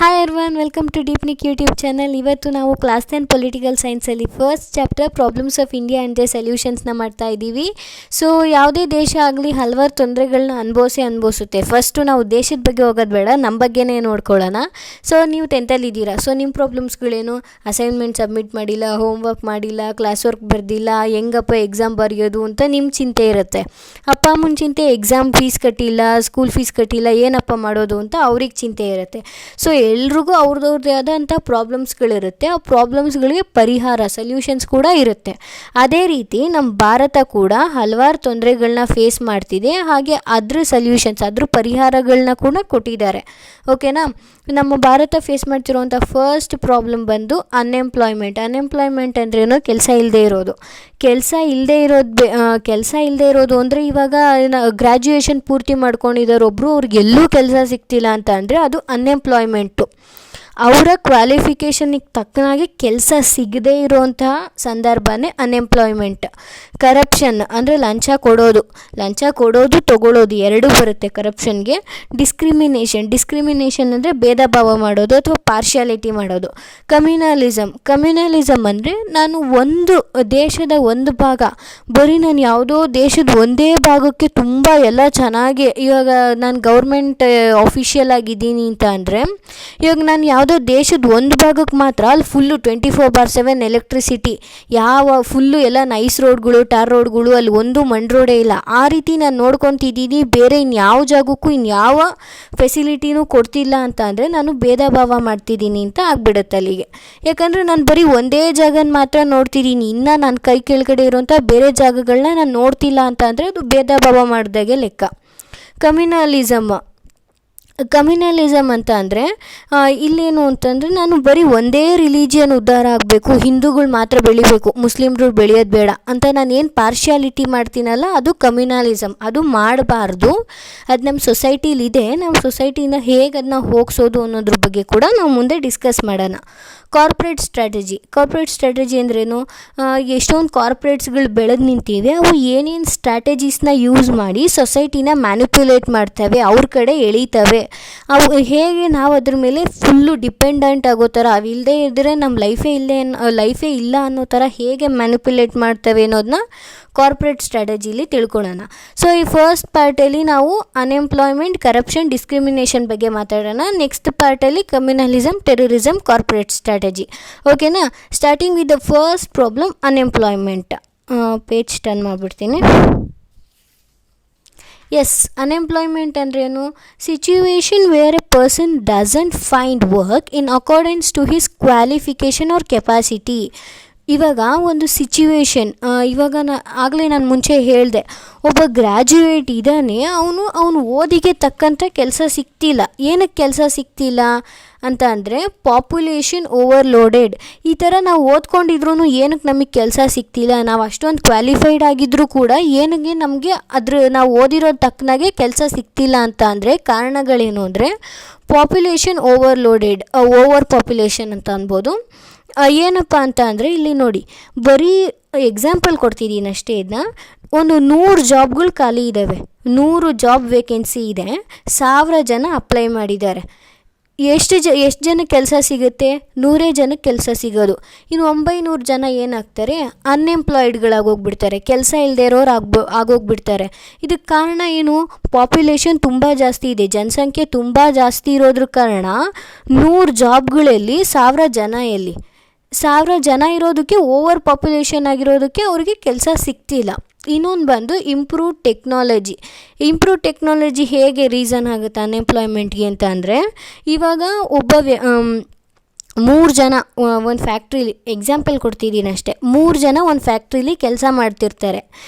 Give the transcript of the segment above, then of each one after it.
Hi everyone, welcome to Deepnik YouTube channel. ಇವತ್ತು ನಾವು class 10 political ಸೈನ್ಸಲ್ಲಿ first chapter problems of India and the ಸೊಲ್ಯೂಷನ್ಸ್ನ ಮಾಡ್ತಾ ಇದ್ದೀವಿ. ಸೊ ಯಾವುದೇ ದೇಶ ಆಗಲಿ ಹಲವಾರು ತೊಂದರೆಗಳನ್ನ ಅನುಭವಿಸುತ್ತೆ. ಫಸ್ಟು ನಾವು ದೇಶದ ಬಗ್ಗೆ ಹೋಗೋದು ಬೇಡ, ನಮ್ಮ ಬಗ್ಗೆನೇ ನೋಡ್ಕೊಳ್ಳೋಣ. ಸೊ ನೀವು 10th ಇದ್ದೀರಾ, ಸೊ ನಿಮ್ಮ ಪ್ರಾಬ್ಲಮ್ಸ್ಗಳೇನು? ಅಸೈನ್ಮೆಂಟ್ ಸಬ್ಮಿಟ್ ಮಾಡಿಲ್ಲ, ಹೋಮ್ವರ್ಕ್ ಮಾಡಿಲ್ಲ, ಕ್ಲಾಸ್ ವರ್ಕ್ ಬರೆದಿಲ್ಲ, ಹೆಂಗಪ್ಪ ಎಕ್ಸಾಮ್ ಬರೆಯೋದು ಅಂತ ನಿಮ್ಮ ಚಿಂತೆ ಇರುತ್ತೆ. ಅಪ್ಪ ಅಮ್ಮನ ಚಿಂತೆ ಎಕ್ಸಾಮ್ ಫೀಸ್ ಕಟ್ಟಿಲ್ಲ, ಸ್ಕೂಲ್ ಫೀಸ್ ಕಟ್ಟಿಲ್ಲ, ಏನಪ್ಪ ಮಾಡೋದು ಅಂತ ಅವ್ರಿಗೆ ಚಿಂತೆ ಇರುತ್ತೆ. ಸೊ ಎಲ್ರಿಗೂ ಅವ್ರದ್ದೇ ಆದಂಥ ಪ್ರಾಬ್ಲಮ್ಸ್ಗಳಿರುತ್ತೆ. ಆ ಪ್ರಾಬ್ಲಮ್ಸ್ಗಳಿಗೆ ಸೊಲ್ಯೂಷನ್ಸ್ ಕೂಡ ಇರುತ್ತೆ. ಅದೇ ರೀತಿ ನಮ್ಮ ಭಾರತ ಕೂಡ ಹಲವಾರು ತೊಂದರೆಗಳನ್ನ ಫೇಸ್ ಮಾಡ್ತಿದೆ. ಹಾಗೆ ಅದ್ರ ಪರಿಹಾರಗಳನ್ನ ಕೂಡ ಕೊಟ್ಟಿದ್ದಾರೆ. ಓಕೆನಾ? ನಮ್ಮ ಭಾರತ ಫೇಸ್ ಮಾಡ್ತಿರೋವಂಥ ಫಸ್ಟ್ ಪ್ರಾಬ್ಲಮ್ ಬಂದು ಅನ್ಎಂಪ್ಲಾಯ್ಮೆಂಟ್ ಅಂದ್ರೇನು? ಕೆಲಸ ಇಲ್ಲದೆ ಇರೋದು ಅಂದರೆ ಇವಾಗ ಗ್ರ್ಯಾಜುಯೇಷನ್ ಪೂರ್ತಿ ಮಾಡ್ಕೊಂಡಿದ್ದಾರೊಬ್ಬರು, ಅವ್ರಿಗೆ ಎಲ್ಲೂ ಕೆಲಸ ಸಿಗ್ತಿಲ್ಲ ಅಂತ ಅಂದರೆ ಅದು ಅನ್ಎಂಪ್ಲಾಯ್ಮೆಂಟು. ಅವರ ಕ್ವಾಲಿಫಿಕೇಷನಿಗೆ ತಕ್ಕನಾಗಿ ಕೆಲಸ ಸಿಗದೇ ಇರೋವಂತಹ ಸಂದರ್ಭನೇ ಅನ್ಎಂಪ್ಲಾಯ್ಮೆಂಟ್. ಕರಪ್ಷನ್ ಅಂದರೆ ಲಂಚ ಕೊಡೋದು ತಗೊಳ್ಳೋದು ಎರಡೂ ಬರುತ್ತೆ ಕರಪ್ಷನ್ಗೆ. ಡಿಸ್ಕ್ರಿಮಿನೇಷನ್ ಅಂದರೆ ಭೇದ ಭಾವ ಮಾಡೋದು ಅಥವಾ ಪಾರ್ಶಿಯಾಲಿಟಿ ಮಾಡೋದು. ಕಮ್ಯುನಲಿಸಮ್ ಅಂದರೆ ನಾನು ಒಂದು ದೇಶದ ಒಂದು ಭಾಗ, ಬರೀ ನಾನು ಯಾವುದೋ ದೇಶದ ಒಂದೇ ಭಾಗಕ್ಕೆ ತುಂಬ ಎಲ್ಲ ಚೆನ್ನಾಗಿ, ಇವಾಗ ನಾನು ಗೌರ್ಮೆಂಟ್ ಆಫಿಷಿಯಲ್ ಆಗಿದ್ದೀನಿ ಅಂತ ಅಂದರೆ, ಇವಾಗ ನಾನು ಯಾವುದೋ ದೇಶದ ಒಂದು ಭಾಗಕ್ಕೆ ಮಾತ್ರ ಅಲ್ಲಿ ಫುಲ್ಲು 24/7 ಎಲೆಕ್ಟ್ರಿಸಿಟಿ, ಫುಲ್ಲು ಎಲ್ಲ ನೈಸ್ ರೋಡ್ಗಳು, ಟಾರ್ ರೋಡ್ಗಳು, ಅಲ್ಲಿ ಒಂದು ಮಣ್ ರೋಡೇ ಇಲ್ಲ. ಆ ರೀತಿ ನಾನು ನೋಡ್ಕೊತಿದ್ದೀನಿ. ಬೇರೆ ಇನ್ಯಾವ ಜಾಗಕ್ಕೂ ಇನ್ಯಾವ ಫೆಸಿಲಿಟಿನೂ ಕೊಡ್ತಿಲ್ಲ ಅಂತ ಅಂದರೆ ನಾನು ಭೇದ ಭಾವ ಮಾಡ್ತಿದ್ದೀನಿ ಅಂತ ಆಗ್ಬಿಡುತ್ತೆ ಅಲ್ಲಿಗೆ. ಯಾಕಂದರೆ ನಾನು ಬರೀ ಒಂದೇ ಜಾಗನ ಮಾತ್ರ ನೋಡ್ತಿದ್ದೀನಿ, ಇನ್ನು ನನ್ನ ಕೈ ಕೆಳಗಡೆ ಇರೋಂಥ ಬೇರೆ ಜಾಗಗಳನ್ನ ನಾನು ನೋಡ್ತಿಲ್ಲ ಅಂತ ಅಂದರೆ ಅದು ಭೇದ ಭಾವ ಮಾಡಿದಾಗೆ ಲೆಕ್ಕ. ಕಮ್ಯುನಲಿಸಮ್ ಅಂತ ಅಂದರೆ ಇಲ್ಲೇನು ಅಂತಂದರೆ, ನಾನು ಬರೀ ಒಂದೇ ರಿಲಿಜಿಯನ್ ಉದ್ಧಾರ ಆಗಬೇಕು, ಹಿಂದೂಗಳು ಮಾತ್ರ ಬೆಳಿಬೇಕು, ಮುಸ್ಲಿಮ್ರು ಬೆಳೆಯೋದು ಬೇಡ ಅಂತ ನಾನು ಏನು ಪಾರ್ಶಿಯಾಲಿಟಿ ಮಾಡ್ತೀನಲ್ಲ, ಅದು ಕಮ್ಯುನಲಿಸಮ್. ಅದು ಮಾಡಬಾರ್ದು. ಅದು ನಮ್ಮ ಸೊಸೈಟಿಲಿದೆ. ನಮ್ಮ ಸೊಸೈಟಿನ ಹೇಗೆ ಅದನ್ನ ಹೋಗಿಸೋದು ಅನ್ನೋದ್ರ ಬಗ್ಗೆ ಕೂಡ ನಾವು ಮುಂದೆ ಡಿಸ್ಕಸ್ ಮಾಡೋಣ. ಕಾರ್ಪೊರೇಟ್ ಸ್ಟ್ರಾಟಜಿ ಅಂದ್ರೇನು? ಎಷ್ಟೊಂದು ಕಾರ್ಪೊರೇಟ್ಸ್ಗಳು ಬೆಳೆದು ನಿಂತಿವೆ. ಅವು ಏನೇನು ಸ್ಟ್ರಾಟಜೀಸ್ನ ಯೂಸ್ ಮಾಡಿ ಸೊಸೈಟಿನ ಮ್ಯಾನಿಪ್ಯುಲೇಟ್ ಮಾಡ್ತವೆ, ಅವ್ರ ಕಡೆ ಎಳೀತವೆ. ಅವು ಹೇಗೆ ನಾವು ಅದ್ರ ಮೇಲೆ ಫುಲ್ಲು ಡಿಪೆಂಡೆಂಟ್ ಆಗೋ ಥರ, ಅವಿಲ್ಲದೆ ಇದ್ದರೆ ನಮ್ಮ ಲೈಫೇ ಇಲ್ಲ ಅನ್ನೋ ಥರ ಹೇಗೆ ಮ್ಯಾನಿಪ್ಯುಲೇಟ್ ಮಾಡ್ತವೆ ಅನ್ನೋದನ್ನ ಕಾರ್ಪೊರೇಟ್ ಸ್ಟ್ರಾಟಜಿಲಿ ತಿಳ್ಕೊಳ್ಳೋಣ. ಸೊ ಈ ಫಸ್ಟ್ ಪಾರ್ಟಲ್ಲಿ ನಾವು ಅನ್ಎಂಪ್ಲಾಯ್ಮೆಂಟ್, ಕರಪ್ಷನ್, ಡಿಸ್ಕ್ರಿಮಿನೇಷನ್ ಬಗ್ಗೆ ಮಾತಾಡೋಣ. ನೆಕ್ಸ್ಟ್ ಪಾರ್ಟಲ್ಲಿ ಕಮ್ಯುನಲಿಸಮ್, ಟೆರರಿಸಮ್, ಕಾರ್ಪೊರೇಟ್ ಸ್ಟ್ರಾಟಜಿ. ಓಕೆನಾ? Starting with the first problem, unemployment. Page turn ಮಾಡಿಬಿಡ್ತೀನಿ. ಅನ್ಎಂಪ್ಲಾಯ್ಮೆಂಟ್ ಅಂದ್ರೇನು? Situation where a person doesn't find work in accordance to his qualification or capacity. ಇವಾಗ ಒಂದು situation, ಇವಾಗ ಆಗಲೇ ನಾನು ಮುಂಚೆ ಹೇಳಿದೆ, ಒಬ್ಬ ಗ್ರ್ಯಾಜುಯೇಟ್ ಇದ್ದಾನೆ, ಅವನು ಓದಿಗೆ ತಕ್ಕಂಥ ಕೆಲಸ ಸಿಗ್ತಿಲ್ಲ. ಏನಕ್ಕೆ ಕೆಲಸ ಸಿಗ್ತಿಲ್ಲ ಅಂತ ಅಂದರೆ, ಪಾಪ್ಯುಲೇಷನ್ ಓವರ್ಲೋಡೆಡ್. ಈ ಥರ ನಾವು ಓದ್ಕೊಂಡಿದ್ರು ಏನಕ್ಕೆ ನಮಗೆ ಕೆಲಸ ಸಿಗ್ತಿಲ್ಲ, ನಾವು ಅಷ್ಟೊಂದು ಕ್ವಾಲಿಫೈಡ್ ಆಗಿದ್ದರೂ ಕೂಡ ಏನಕ್ಕೆ ನಮಗೆ ನಾವು ಓದಿರೋದು ತಕ್ಕನಾಗೆ ಕೆಲಸ ಸಿಗ್ತಿಲ್ಲ ಅಂತ ಅಂದರೆ ಕಾರಣಗಳೇನು ಅಂದರೆ, ಪಾಪ್ಯುಲೇಷನ್ ಓವರ್ ಪಾಪ್ಯುಲೇಷನ್ ಅಂತ ಅನ್ಬೋದು. ಏನಪ್ಪ ಅಂತ ಅಂದರೆ, ಇಲ್ಲಿ ನೋಡಿ, ಬರೀ ಎಕ್ಸಾಂಪಲ್ ಕೊಡ್ತಿದ್ದೀನಿ ಅಷ್ಟೇ. ಇದನ್ನ ಒಂದು 100 ಜಾಬ್ಗಳು ಖಾಲಿ ಇದ್ದಾವೆ, 100 ಜಾಬ್ ವೇಕೆನ್ಸಿ ಇದೆ, 1000 ಜನ ಅಪ್ಲೈ ಮಾಡಿದ್ದಾರೆ. ಎಷ್ಟು ಜನಕ್ಕೆ ಕೆಲಸ ಸಿಗುತ್ತೆ? 100 ಜನಕ್ಕೆ ಕೆಲಸ ಸಿಗೋದು. ಇನ್ನು 900 ಜನ ಏನಾಗ್ತಾರೆ? ಅನ್ಎಂಪ್ಲಾಯ್ಡ್ಗಳಾಗೋಗ್ಬಿಡ್ತಾರೆ, ಕೆಲಸ ಇಲ್ಲದೆ ಇರೋರು ಆಗೋಗ್ಬಿಡ್ತಾರೆ. ಇದಕ್ಕೆ ಕಾರಣ ಏನು? ಪಾಪ್ಯುಲೇಷನ್ ತುಂಬ ಜಾಸ್ತಿ ಇದೆ, ಜನಸಂಖ್ಯೆ ತುಂಬ ಜಾಸ್ತಿ ಇರೋದ್ರ ಕಾರಣ 100 ಜಾಬ್ಗಳಲ್ಲಿ 1000 ಜನ ಎಲ್ಲಿ? 1000 ಜನ ಇರೋದಕ್ಕೆ, ಓವರ್ ಪಾಪ್ಯುಲೇಷನ್ ಆಗಿರೋದಕ್ಕೆ ಅವ್ರಿಗೆ ಕೆಲಸ ಸಿಗ್ತಿಲ್ಲ. ಇನ್ನೊಂದು ಬಂದು ಇಂಪ್ರೂವ್ ಟೆಕ್ನಾಲಜಿ ಹೇಗೆ ರೀಸನ್ ಆಗುತ್ತೆ ಅನ್ಎಂಪ್ಲಾಯ್ಮೆಂಟ್ಗೆ ಅಂತ ಅಂದರೆ, ಇವಾಗ 3 ಜನ ಒಂದು ಫ್ಯಾಕ್ಟ್ರಿಲಿ, ಎಕ್ಸಾಂಪಲ್ ಕೊಡ್ತಿದ್ದೀನಿ ಅಷ್ಟೇ, 3 ಜನ ಒಂದು ಫ್ಯಾಕ್ಟ್ರಿಲಿ ಕೆಲಸ ಮಾಡ್ತಿರ್ತಾರೆ.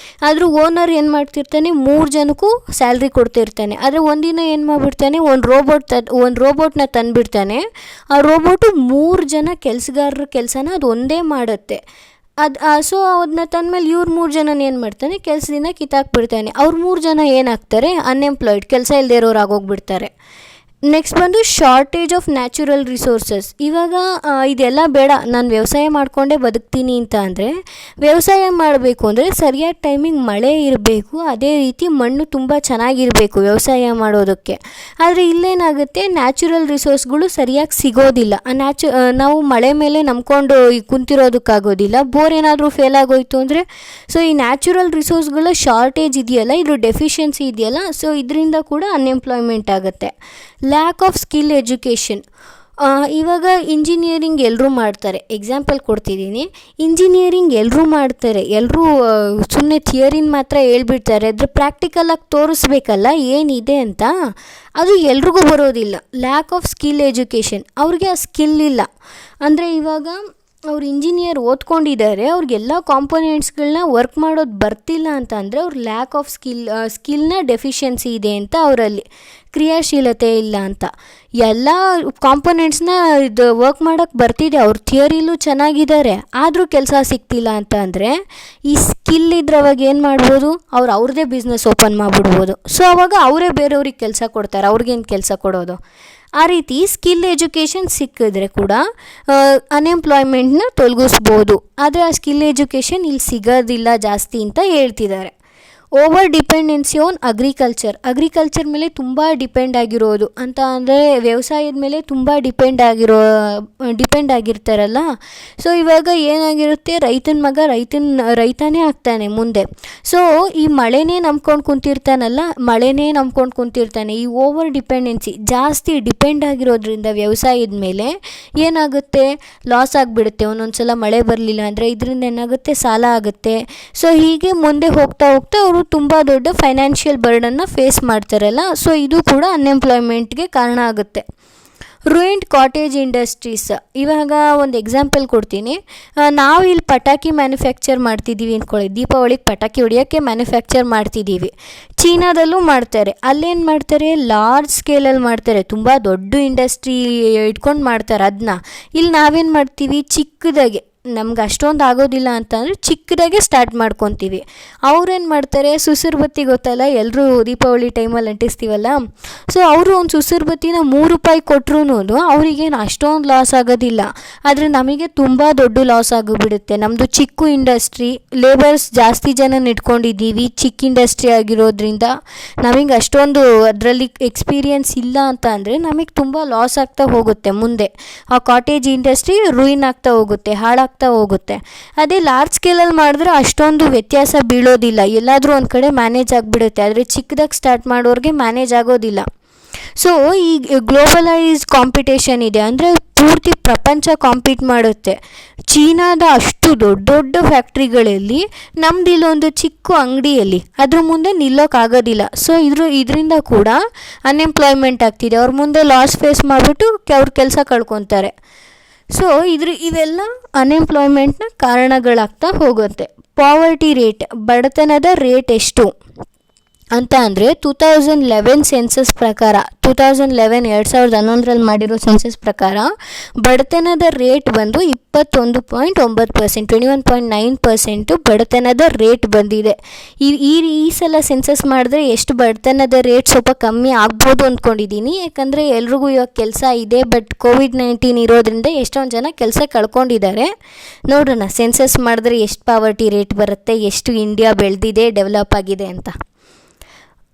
ಆದರೂ ಓನರ್ ಏನು ಮಾಡ್ತಿರ್ತಾನೆ? 3 ಜನಕ್ಕೂ ಸ್ಯಾಲ್ರಿ ಕೊಡ್ತಿರ್ತಾನೆ. ಆದರೆ ಒಂದಿನ ಏನು ಮಾಡಿಬಿಡ್ತಾನೆ? ಒಂದು ರೋಬೋಟ್ನ ತಂದುಬಿಡ್ತಾನೆ. ಆ ರೋಬೋಟು 3 ಜನ ಕೆಲಸಗಾರರ ಕೆಲಸನ ಅದು ಒಂದೇ ಮಾಡುತ್ತೆ. ಸೊ ಅದನ್ನ ತಂದಮೇಲೆ ಇವ್ರು 3 ಜನನ ಏನು ಮಾಡ್ತಾನೆ? ಕೆಲಸದಿಂದ ಕಿತ್ತಾಕ್ಬಿಡ್ತಾನೆ. ಅವ್ರು 3 ಜನ ಏನಾಗ್ತಾರೆ? ಅನ್ಎಂಪ್ಲಾಯ್ಡ್, ಕೆಲಸ ಇಲ್ಲದೆ ಇರೋರು ಆಗೋಗ್ಬಿಡ್ತಾರೆ. ನೆಕ್ಸ್ಟ್ ಬಂದು ಶಾರ್ಟೇಜ್ ಆಫ್ ನ್ಯಾಚುರಲ್ ರಿಸೋರ್ಸಸ್. ಇವಾಗ ಇದೆಲ್ಲ ಬೇಡ, ನಾನು ವ್ಯವಸಾಯ ಮಾಡಿಕೊಂಡೇ ಬದುಕ್ತೀನಿ ಅಂತ ಅಂದರೆ, ವ್ಯವಸಾಯ ಮಾಡಬೇಕು ಅಂದರೆ ಸರಿಯಾದ ಟೈಮಿಂಗ್ ಮಳೆ ಇರಬೇಕು, ಅದೇ ರೀತಿ ಮಣ್ಣು ತುಂಬ ಚೆನ್ನಾಗಿರಬೇಕು ವ್ಯವಸಾಯ ಮಾಡೋದಕ್ಕೆ. ಆದರೆ ಇಲ್ಲೇನಾಗುತ್ತೆ, ನ್ಯಾಚುರಲ್ ರಿಸೋರ್ಸ್ಗಳು ಸರಿಯಾಗಿ ಸಿಗೋದಿಲ್ಲ. ನಾವು ಮಳೆ ಮೇಲೆ ನಂಬ್ಕೊಂಡು ಕುಂತಿರೋದಕ್ಕಾಗೋದಿಲ್ಲ. ಬೋರ್ ಏನಾದರೂ ಫೇಲ್ ಆಗೋಯ್ತು ಅಂದರೆ, ಸೊ ಈ ನ್ಯಾಚುರಲ್ ರಿಸೋರ್ಸ್ಗಳ ಶಾರ್ಟೇಜ್ ಇದೆಯಲ್ಲ, ಇದ್ರ ಡೆಫಿಷಿಯನ್ಸಿ ಇದೆಯಲ್ಲ, ಸೊ ಇದರಿಂದ ಕೂಡ ಅನ್ಎಂಪ್ಲಾಯ್ಮೆಂಟ್ ಆಗುತ್ತೆ. Lack of skill education. ಇವಾಗ ಇಂಜಿನಿಯರಿಂಗ್ ಎಲ್ಲರೂ ಮಾಡ್ತಾರೆ. ಎಕ್ಸಾಂಪಲ್ ಕೊಡ್ತಿದ್ದೀನಿ, ಇಂಜಿನಿಯರಿಂಗ್ ಎಲ್ಲರೂ ಮಾಡ್ತಾರೆ, ಎಲ್ಲರೂ ಸುಮ್ಮನೆ ಥಿಯರಿನ ಮಾತ್ರ ಹೇಳ್ಬಿಡ್ತಾರೆ. ಅದ್ರ ಪ್ರಾಕ್ಟಿಕಲಾಗಿ ತೋರಿಸ್ಬೇಕಲ್ಲ ಏನಿದೆ ಅಂತ, ಅದು ಎಲ್ರಿಗೂ ಬರೋದಿಲ್ಲ. ಲ್ಯಾಕ್ ಆಫ್ ಸ್ಕಿಲ್ ಎಜುಕೇಷನ್, ಅವ್ರಿಗೆ ಆ ಸ್ಕಿಲ್ ಇಲ್ಲ. ಅಂದರೆ ಇವಾಗ ಅವ್ರು ಇಂಜಿನಿಯರ್ ಓದ್ಕೊಂಡಿದ್ದಾರೆ, ಅವ್ರಿಗೆಲ್ಲ ಕಾಂಪೊನೆಂಟ್ಸ್ಗಳನ್ನ ವರ್ಕ್ ಮಾಡೋದು ಬರ್ತಿಲ್ಲ ಅಂತ ಅಂದರೆ ಅವ್ರು ಲ್ಯಾಕ್ ಆಫ್ ಸ್ಕಿಲ್ನ ಡೆಫಿಷಿಯನ್ಸಿ ಇದೆ ಅಂತ, ಅವರಲ್ಲಿ ಕ್ರಿಯಾಶೀಲತೆ ಇಲ್ಲ ಅಂತ. ಎಲ್ಲ ಕಾಂಪೊನೆಂಟ್ಸ್ನ ಇದು ವರ್ಕ್ ಮಾಡೋಕ್ಕೆ ಬರ್ತಿದೆ, ಅವ್ರ ಥಿಯರಿಲೂ ಚೆನ್ನಾಗಿದ್ದಾರೆ, ಆದರೂ ಕೆಲಸ ಸಿಗ್ತಿಲ್ಲ ಅಂತ ಅಂದರೆ ಈ ಸ್ಕಿಲ್ ಇದ್ರವಾಗ ಏನು ಮಾಡ್ಬೋದು, ಅವ್ರದ್ದೇ ಬಿಸ್ನೆಸ್ ಓಪನ್ ಮಾಡಿಬಿಡ್ಬೋದು. ಸೊ ಅವಾಗ ಅವರೇ ಬೇರೆಯವ್ರಿಗೆ ಕೆಲಸ ಕೊಡ್ತಾರೆ, ಅವ್ರಿಗೇನು ಕೆಲಸ ಕೊಡೋದು. ಆ ರೀತಿ ಸ್ಕಿಲ್ ಎಜುಕೇಷನ್ ಸಿಕ್ಕಿದ್ರೆ ಕೂಡ ಅನ್ಎಂಪ್ಲಾಯ್ಮೆಂಟ್ನ ತೊಲಗಿಸ್ಬೋದು. ಆದರೆ ಆ ಸ್ಕಿಲ್ ಎಜುಕೇಷನ್ ಇಲ್ಲಿ ಸಿಗೋದಿಲ್ಲ ಜಾಸ್ತಿ ಅಂತ ಹೇಳ್ತಿದ್ದಾರೆ. ಓವರ್ ಡಿಪೆಂಡೆನ್ಸಿ ಆನ್ ಅಗ್ರಿಕಲ್ಚರ್ ಮೇಲೆ ತುಂಬ ಡಿಪೆಂಡ್ ಆಗಿರೋದು ಅಂತ ಅಂದರೆ ವ್ಯವಸಾಯದ ಮೇಲೆ ತುಂಬ ಡಿಪೆಂಡ್ ಆಗಿರ್ತಾರಲ್ಲ. ಸೊ ಇವಾಗ ಏನಾಗಿರುತ್ತೆ, ರೈತನ ಮಗ ರೈತನೇ ಆಗ್ತಾನೆ ಮುಂದೆ. ಸೊ ಈ ಮಳೆನೇ ನಂಬ್ಕೊಂಡು ಕುಂತಿರ್ತಾನೆ. ಈ ಓವರ್ ಡಿಪೆಂಡೆನ್ಸಿ ಜಾಸ್ತಿ ಡಿಪೆಂಡ್ ಆಗಿರೋದ್ರಿಂದ ವ್ಯವಸಾಯದ ಮೇಲೆ ಏನಾಗುತ್ತೆ, ಲಾಸ್ ಆಗಿಬಿಡುತ್ತೆ. ಒಂದೊಂದ್ಸಲ ಮಳೆ ಬರಲಿಲ್ಲ ಅಂದರೆ ಇದರಿಂದ ಏನಾಗುತ್ತೆ, ಸಾಲ ಆಗುತ್ತೆ. ಸೊ ಹೀಗೆ ಮುಂದೆ ಹೋಗ್ತಾ ಅವರು ತುಂಬ ದೊಡ್ಡ ಫೈನಾನ್ಷಿಯಲ್ ಬರ್ಡನ್ನ ಫೇಸ್ ಮಾಡ್ತಾರಲ್ಲ. ಸೊ ಇದು ಕೂಡ ಅನ್ಎಂಪ್ಲಾಯ್ಮೆಂಟ್ಗೆ ಕಾರಣ ಆಗುತ್ತೆ. ರೂಯಿಂಡ್ ಕಾಟೇಜ್ ಇಂಡಸ್ಟ್ರೀಸ್. ಇವಾಗ ಒಂದು ಎಕ್ಸಾಂಪಲ್ ಕೊಡ್ತೀನಿ. ನಾವು ಇಲ್ಲಿ ಪಟಾಕಿ ಮ್ಯಾನುಫ್ಯಾಕ್ಚರ್ ಮಾಡ್ತಿದ್ದೀವಿ ಅಂದ್ಕೊಳ್ಳಿ, ದೀಪಾವಳಿಗೆ ಪಟಾಕಿ ಹೊಡಿಯೋಕ್ಕೆ ಮ್ಯಾನುಫ್ಯಾಕ್ಚರ್ ಮಾಡ್ತಿದ್ದೀವಿ. ಚೀನಾದಲ್ಲೂ ಮಾಡ್ತಾರೆ. ಅಲ್ಲೇನು ಮಾಡ್ತಾರೆ, ಲಾರ್ಜ್ ಸ್ಕೇಲಲ್ಲಿ ಮಾಡ್ತಾರೆ, ತುಂಬ ದೊಡ್ಡ ಇಂಡಸ್ಟ್ರಿ ಇಟ್ಕೊಂಡು ಮಾಡ್ತಾರೆ ಅದನ್ನ. ಇಲ್ಲಿ ನಾವೇನು ಮಾಡ್ತೀವಿ, ಚಿಕ್ಕದಾಗೆ, ನಮ್ಗೆ ಅಷ್ಟೊಂದು ಆಗೋದಿಲ್ಲ ಅಂತಂದರೆ ಚಿಕ್ಕದಾಗೆ ಸ್ಟಾರ್ಟ್ ಮಾಡ್ಕೊತೀವಿ. ಅವ್ರೇನು ಮಾಡ್ತಾರೆ, ಸುಸುರು ಬತ್ತಿ ಗೊತ್ತಲ್ಲ, ಎಲ್ಲರೂ ದೀಪಾವಳಿ ಟೈಮಲ್ಲಿ ಅಂಟಿಸ್ತೀವಲ್ಲ, ಸೊ ಅವರು ಒಂದು ಸುಸುರು ಬತ್ತಿನ ₹3 ಕೊಟ್ಟರು ಅವರಿಗೇನು ಅಷ್ಟೊಂದು ಲಾಸ್ ಆಗೋದಿಲ್ಲ. ಆದರೆ ನಮಗೆ ತುಂಬ ದೊಡ್ಡ ಲಾಸ್ ಆಗಿಬಿಡುತ್ತೆ. ನಮ್ಮದು ಚಿಕ್ಕ ಇಂಡಸ್ಟ್ರಿ, ಲೇಬರ್ಸ್ ಜಾಸ್ತಿ ಜನ ಇಟ್ಕೊಂಡಿದ್ದೀವಿ, ಚಿಕ್ಕ ಇಂಡಸ್ಟ್ರಿ ಆಗಿರೋದ್ರಿಂದ ನಮಗೆ ಅಷ್ಟೊಂದು ಅದರಲ್ಲಿ ಎಕ್ಸ್ಪೀರಿಯನ್ಸ್ ಇಲ್ಲ ಅಂತ ಅಂದರೆ ನಮಗೆ ತುಂಬ ಲಾಸ್ ಆಗ್ತಾ ಹೋಗುತ್ತೆ. ಮುಂದೆ ಆ ಕಾಟೇಜ್ ಇಂಡಸ್ಟ್ರಿ ರೂಯಿನ್ ಆಗ್ತಾ ಹೋಗುತ್ತೆ, ಹಾಳಾಗ್ತಾ ಹೋಗುತ್ತೆ. ಅದೇ ಲಾರ್ಜ್ ಸ್ಕೇಲಲ್ಲಿ ಮಾಡಿದ್ರೆ ಅಷ್ಟೊಂದು ವ್ಯತ್ಯಾಸ ಬೀಳೋದಿಲ್ಲ, ಎಲ್ಲಾದರೂ ಒಂದು ಕಡೆ ಮ್ಯಾನೇಜ್ ಆಗಿಬಿಡುತ್ತೆ. ಆದರೆ ಚಿಕ್ಕದಾಗಿ ಸ್ಟಾರ್ಟ್ ಮಾಡೋರಿಗೆ ಮ್ಯಾನೇಜ್ ಆಗೋದಿಲ್ಲ. ಸೊ ಈ ಗ್ಲೋಬಲೈಸ್ ಕಾಂಪಿಟೇಷನ್ ಇದೆ, ಅಂದರೆ ಪೂರ್ತಿ ಪ್ರಪಂಚ ಕಾಂಪೀಟ್ ಮಾಡುತ್ತೆ. ಚೀನಾದ ಅಷ್ಟು ದೊಡ್ಡ ಫ್ಯಾಕ್ಟ್ರಿಗಳಲ್ಲಿ ನಮ್ದು ಇಲ್ಲೊಂದು ಚಿಕ್ಕ ಅಂಗಡಿಯಲ್ಲಿ ಅದ್ರ ಮುಂದೆ ನಿಲ್ಲೋಕ್ಕಾಗೋದಿಲ್ಲ. ಸೊ ಇದರಿಂದ ಕೂಡ ಅನ್ಎಂಪ್ಲಾಯ್ಮೆಂಟ್ ಆಗ್ತಿದೆ. ಅವ್ರ ಮುಂದೆ ಲಾಸ್ ಫೇಸ್ ಮಾಡಿಬಿಟ್ಟು ಅವ್ರ ಕೆಲಸ ಕಳ್ಕೊತಾರೆ. ಸೊ ಇವೆಲ್ಲ ಅನ್ಎಂಪ್ಲಾಯ್ಮೆಂಟ್ನ ಕಾರಣಗಳಾಗ್ತಾ ಹೋಗುತ್ತೆ. ಪಾವರ್ಟಿ ರೇಟ್, ಬಡತನದ ರೇಟ್ ಎಷ್ಟು ಅಂತ ಅಂದರೆ 2011 ಸೆನ್ಸಸ್ ಪ್ರಕಾರ, 2011 ಮಾಡಿರೋ ಸೆನ್ಸಸ್ ಪ್ರಕಾರ ಬಡತನದ ರೇಟ್ ಬಂದು 21.9%, 21.9% ಬಡತನದ ರೇಟ್ ಬಂದಿದೆ. ಈ ಸಲ ಸೆನ್ಸಸ್ ಮಾಡಿದ್ರೆ ಎಷ್ಟು ಬಡತನದ ರೇಟ್ ಸ್ವಲ್ಪ ಕಮ್ಮಿ ಆಗ್ಬೋದು ಅಂದ್ಕೊಂಡಿದ್ದೀನಿ. ಯಾಕಂದರೆ ಎಲ್ರಿಗೂ ಇವಾಗ ಕೆಲಸ ಇದೆ, ಬಟ್ COVID-19 ಇರೋದ್ರಿಂದ ಎಷ್ಟೊಂದು ಜನ ಕೆಲಸ ಕಳ್ಕೊಂಡಿದ್ದಾರೆ. ನೋಡೋಣ ಸೆನ್ಸಸ್ ಮಾಡಿದ್ರೆ ಎಷ್ಟು ಪಾವರ್ಟಿ ರೇಟ್ ಬರುತ್ತೆ, ಎಷ್ಟು ಇಂಡಿಯಾ ಬೆಳೆದಿದೆ, ಡೆವಲಪ್ ಆಗಿದೆ ಅಂತ.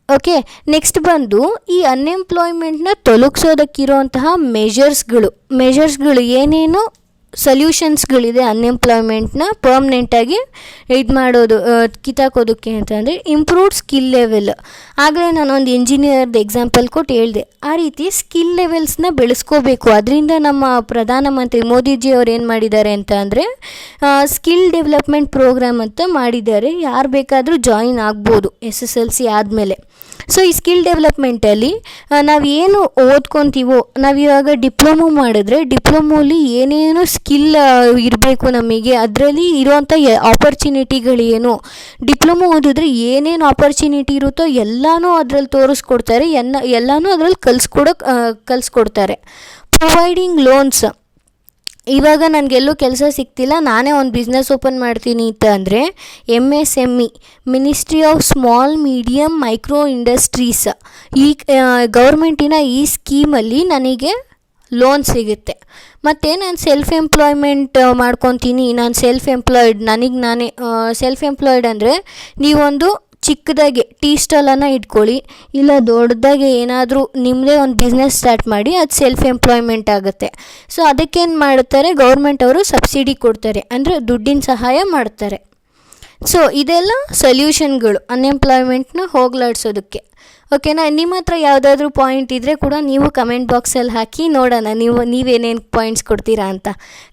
ಓಕೆ, ನೆಕ್ಸ್ಟ್ ಬಂದು ಈ ಅನ್ಎಂಪ್ಲಾಯ್ಮೆಂಟ್ನ ತೊಲಗಿಸೋದಕ್ಕಿರೋಂತಹ ಮೆಷರ್ಸ್ಗಳು ಏನೇನು ಸೊಲ್ಯೂಷನ್ಸ್ಗಳಿದೆ ಅನ್ಎಂಪ್ಲಾಯ್ಮೆಂಟ್ನ ಪರ್ಮನೆಂಟಾಗಿ ಕಿತ್ತಾಕೋದಕ್ಕೆ ಅಂತಂದರೆ ಇಂಪ್ರೂವ್ಡ್ ಸ್ಕಿಲ್ ಲೆವೆಲ್. ಆಗಲೇ ನಾನೊಂದು ಇಂಜಿನಿಯರ್ದು ಎಕ್ಸಾಂಪಲ್ ಕೊಟ್ಟು ಹೇಳಿದೆ. ಆ ರೀತಿ ಸ್ಕಿಲ್ ಲೆವೆಲ್ಸ್ನ ಬೆಳೆಸ್ಕೋಬೇಕು. ಅದರಿಂದ ನಮ್ಮ ಪ್ರಧಾನಮಂತ್ರಿ ಮೋದಿಜಿಯವ್ರು ಏನು ಮಾಡಿದ್ದಾರೆ ಅಂತ ಅಂದರೆ ಸ್ಕಿಲ್ ಡೆವಲಪ್ಮೆಂಟ್ ಪ್ರೋಗ್ರಾಮ್ ಅಂತ ಮಾಡಿದ್ದಾರೆ. ಯಾರು ಬೇಕಾದರೂ ಜಾಯಿನ್ ಆಗ್ಬೋದು SSLC ಆದಮೇಲೆ. ಸೊ ಈ ಸ್ಕಿಲ್ ಡೆವಲಪ್ಮೆಂಟಲ್ಲಿ ನಾವೇನು ಓದ್ಕೊತೀವೋ, ನಾವಿವಾಗ ಡಿಪ್ಲೊಮೊ ಮಾಡಿದ್ರೆ ಡಿಪ್ಲೊಮೋಲಿ ಏನೇನು ಸ್ಕಿಲ್ ಇರಬೇಕು ನಮಗೆ, ಅದರಲ್ಲಿ ಇರೋವಂಥ ಆಪರ್ಚುನಿಟಿಗಳೇನು, ಡಿಪ್ಲೊಮೊ ಓದಿದ್ರೆ ಏನೇನು ಆಪರ್ಚುನಿಟಿ ಇರುತ್ತೋ ಎಲ್ಲನೂ ಅದರಲ್ಲಿ ತೋರಿಸ್ಕೊಡ್ತಾರೆ, ಎಲ್ಲನೂ ಅದರಲ್ಲಿ ಕಲಿಸ್ಕೊಡ್ತಾರೆ. ಪ್ರೊವೈಡಿಂಗ್ ಲೋನ್ಸ್, ಇವಾಗ ನನಗೆಲ್ಲೂ ಕೆಲಸ ಸಿಗ್ತಿಲ್ಲ, ನಾನೇ ಒಂದು ಬಿಸ್ನೆಸ್ ಓಪನ್ ಮಾಡ್ತೀನಿ ಅಂತ ಅಂದರೆ MSME, ministry of small medium micro industries, ಈ ಗೌರ್ಮೆಂಟಿನ ಈ ಸ್ಕೀಮಲ್ಲಿ ನನಗೆ ಲೋನ್ ಸಿಗುತ್ತೆ. ಮತ್ತು ನಾನು ಸೆಲ್ಫ್ ಎಂಪ್ಲಾಯ್ಮೆಂಟ್ ಮಾಡ್ಕೊತೀನಿ, ನಾನು ಸೆಲ್ಫ್ ಎಂಪ್ಲಾಯ್ಡ್, ನನಗೆ ನಾನೇ ಸೆಲ್ಫ್ ಎಂಪ್ಲಾಯ್ಡ್ ಅಂದರೆ ನೀವೊಂದು ಚಿಕ್ಕದಾಗೆ ಟೀ ಸ್ಟಾಲನ್ನು ಇಟ್ಕೊಳ್ಳಿ, ಇಲ್ಲ ದೊಡ್ಡದಾಗೆ ಏನಾದರೂ ನಿಮ್ಮದೇ ಒಂದು ಬಿಸ್ನೆಸ್ ಸ್ಟಾರ್ಟ್ ಮಾಡಿ, ಅದು ಸೆಲ್ಫ್ ಎಂಪ್ಲಾಯ್ಮೆಂಟ್ ಆಗುತ್ತೆ. ಸೊ ಅದಕ್ಕೇನು ಮಾಡ್ತಾರೆ, ಗೌರ್ಮೆಂಟ್ ಅವರು ಸಬ್ಸಿಡಿ ಕೊಡ್ತಾರೆ, ಅಂದರೆ ದುಡ್ಡಿನ ಸಹಾಯ ಮಾಡ್ತಾರೆ. ಸೊ ಇದೆಲ್ಲ ಸೊಲ್ಯೂಷನ್ಗಳು ಅನ್ಎಂಪ್ಲಾಯ್ಮೆಂಟ್ನ ಹೋಗ್ಲಾಡ್ಸೋದಕ್ಕೆ. ಓಕೆನಾ? ನಿಮ್ಮ ಹತ್ರ ಯಾವುದಾದ್ರೂ ಪಾಯಿಂಟ್ ಇದ್ದರೆ ಕೂಡ ನೀವು ಕಮೆಂಟ್ ಬಾಕ್ಸಲ್ಲಿ ಹಾಕಿ ನೋಡೋಣ, ನೀವೇನೇನು ಪಾಯಿಂಟ್ಸ್ ಕೊಡ್ತೀರಾ ಅಂತ.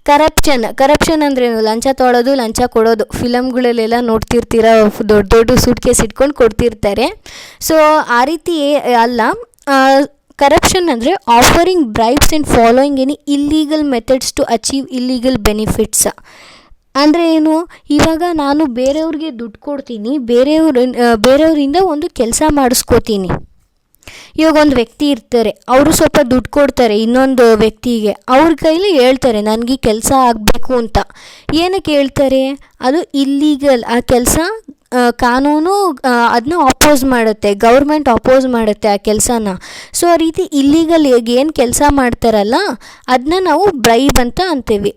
ಕರಪ್ಷನ್ ಅಂದ್ರೇನು? ಲಂಚ ತೊಗೊಳೋದು, ಲಂಚ ಕೊಡೋದು. ಫಿಲಮ್ಗಳಲ್ಲೆಲ್ಲ ನೋಡ್ತಿರ್ತೀರ, ದೊಡ್ಡ ದೊಡ್ಡ ಸೂಟ್ ಕೇಸ್ ಇಟ್ಕೊಂಡು ಕೊಡ್ತಿರ್ತಾರೆ. ಸೊ ಆ ರೀತಿ ಅಲ್ಲ. ಕರಪ್ಷನ್ ಅಂದರೆ offering bribes and following any illegal methods to achieve illegal benefits. ಅಂದರೆ ಏನು? ಇವಾಗ ನಾನು ಬೇರೆಯವ್ರಿಗೆ ದುಡ್ಡು ಕೊಡ್ತೀನಿ, ಬೇರೆಯವರಿಂದ ಒಂದು ಕೆಲಸ ಮಾಡಿಸ್ಕೋತೀನಿ. ಇವಾಗ ಒಂದು ವ್ಯಕ್ತಿ ಇರ್ತಾರೆ, ಅವರು ಸ್ವಲ್ಪ ದುಡ್ಡು ಕೊಡ್ತಾರೆ ಇನ್ನೊಂದು ವ್ಯಕ್ತಿಗೆ, ಅವ್ರ ಕೈಲಿ ಹೇಳ್ತಾರೆ ನನಗೆ ಕೆಲಸ ಆಗಬೇಕು ಅಂತ. ಏನಕ್ಕೆ ಹೇಳ್ತಾರೆ? ಅದು ಇಲ್ಲೀಗಲ್. ಆ ಕೆಲಸ ಕಾನೂನು ಅದನ್ನ ಅಪೋಸ್ ಮಾಡುತ್ತೆ, ಗೌರ್ಮೆಂಟ್ ಅಪೋಸ್ ಮಾಡುತ್ತೆ ಆ ಕೆಲಸನ. ಸೊ ಆ ರೀತಿ ಇಲ್ಲೀಗಲ್ ಏನು ಕೆಲಸ ಮಾಡ್ತಾರಲ್ಲ ಅದನ್ನ ನಾವು ಬ್ರೈಬ್ ಅಂತ ಅಂತೀವಿ.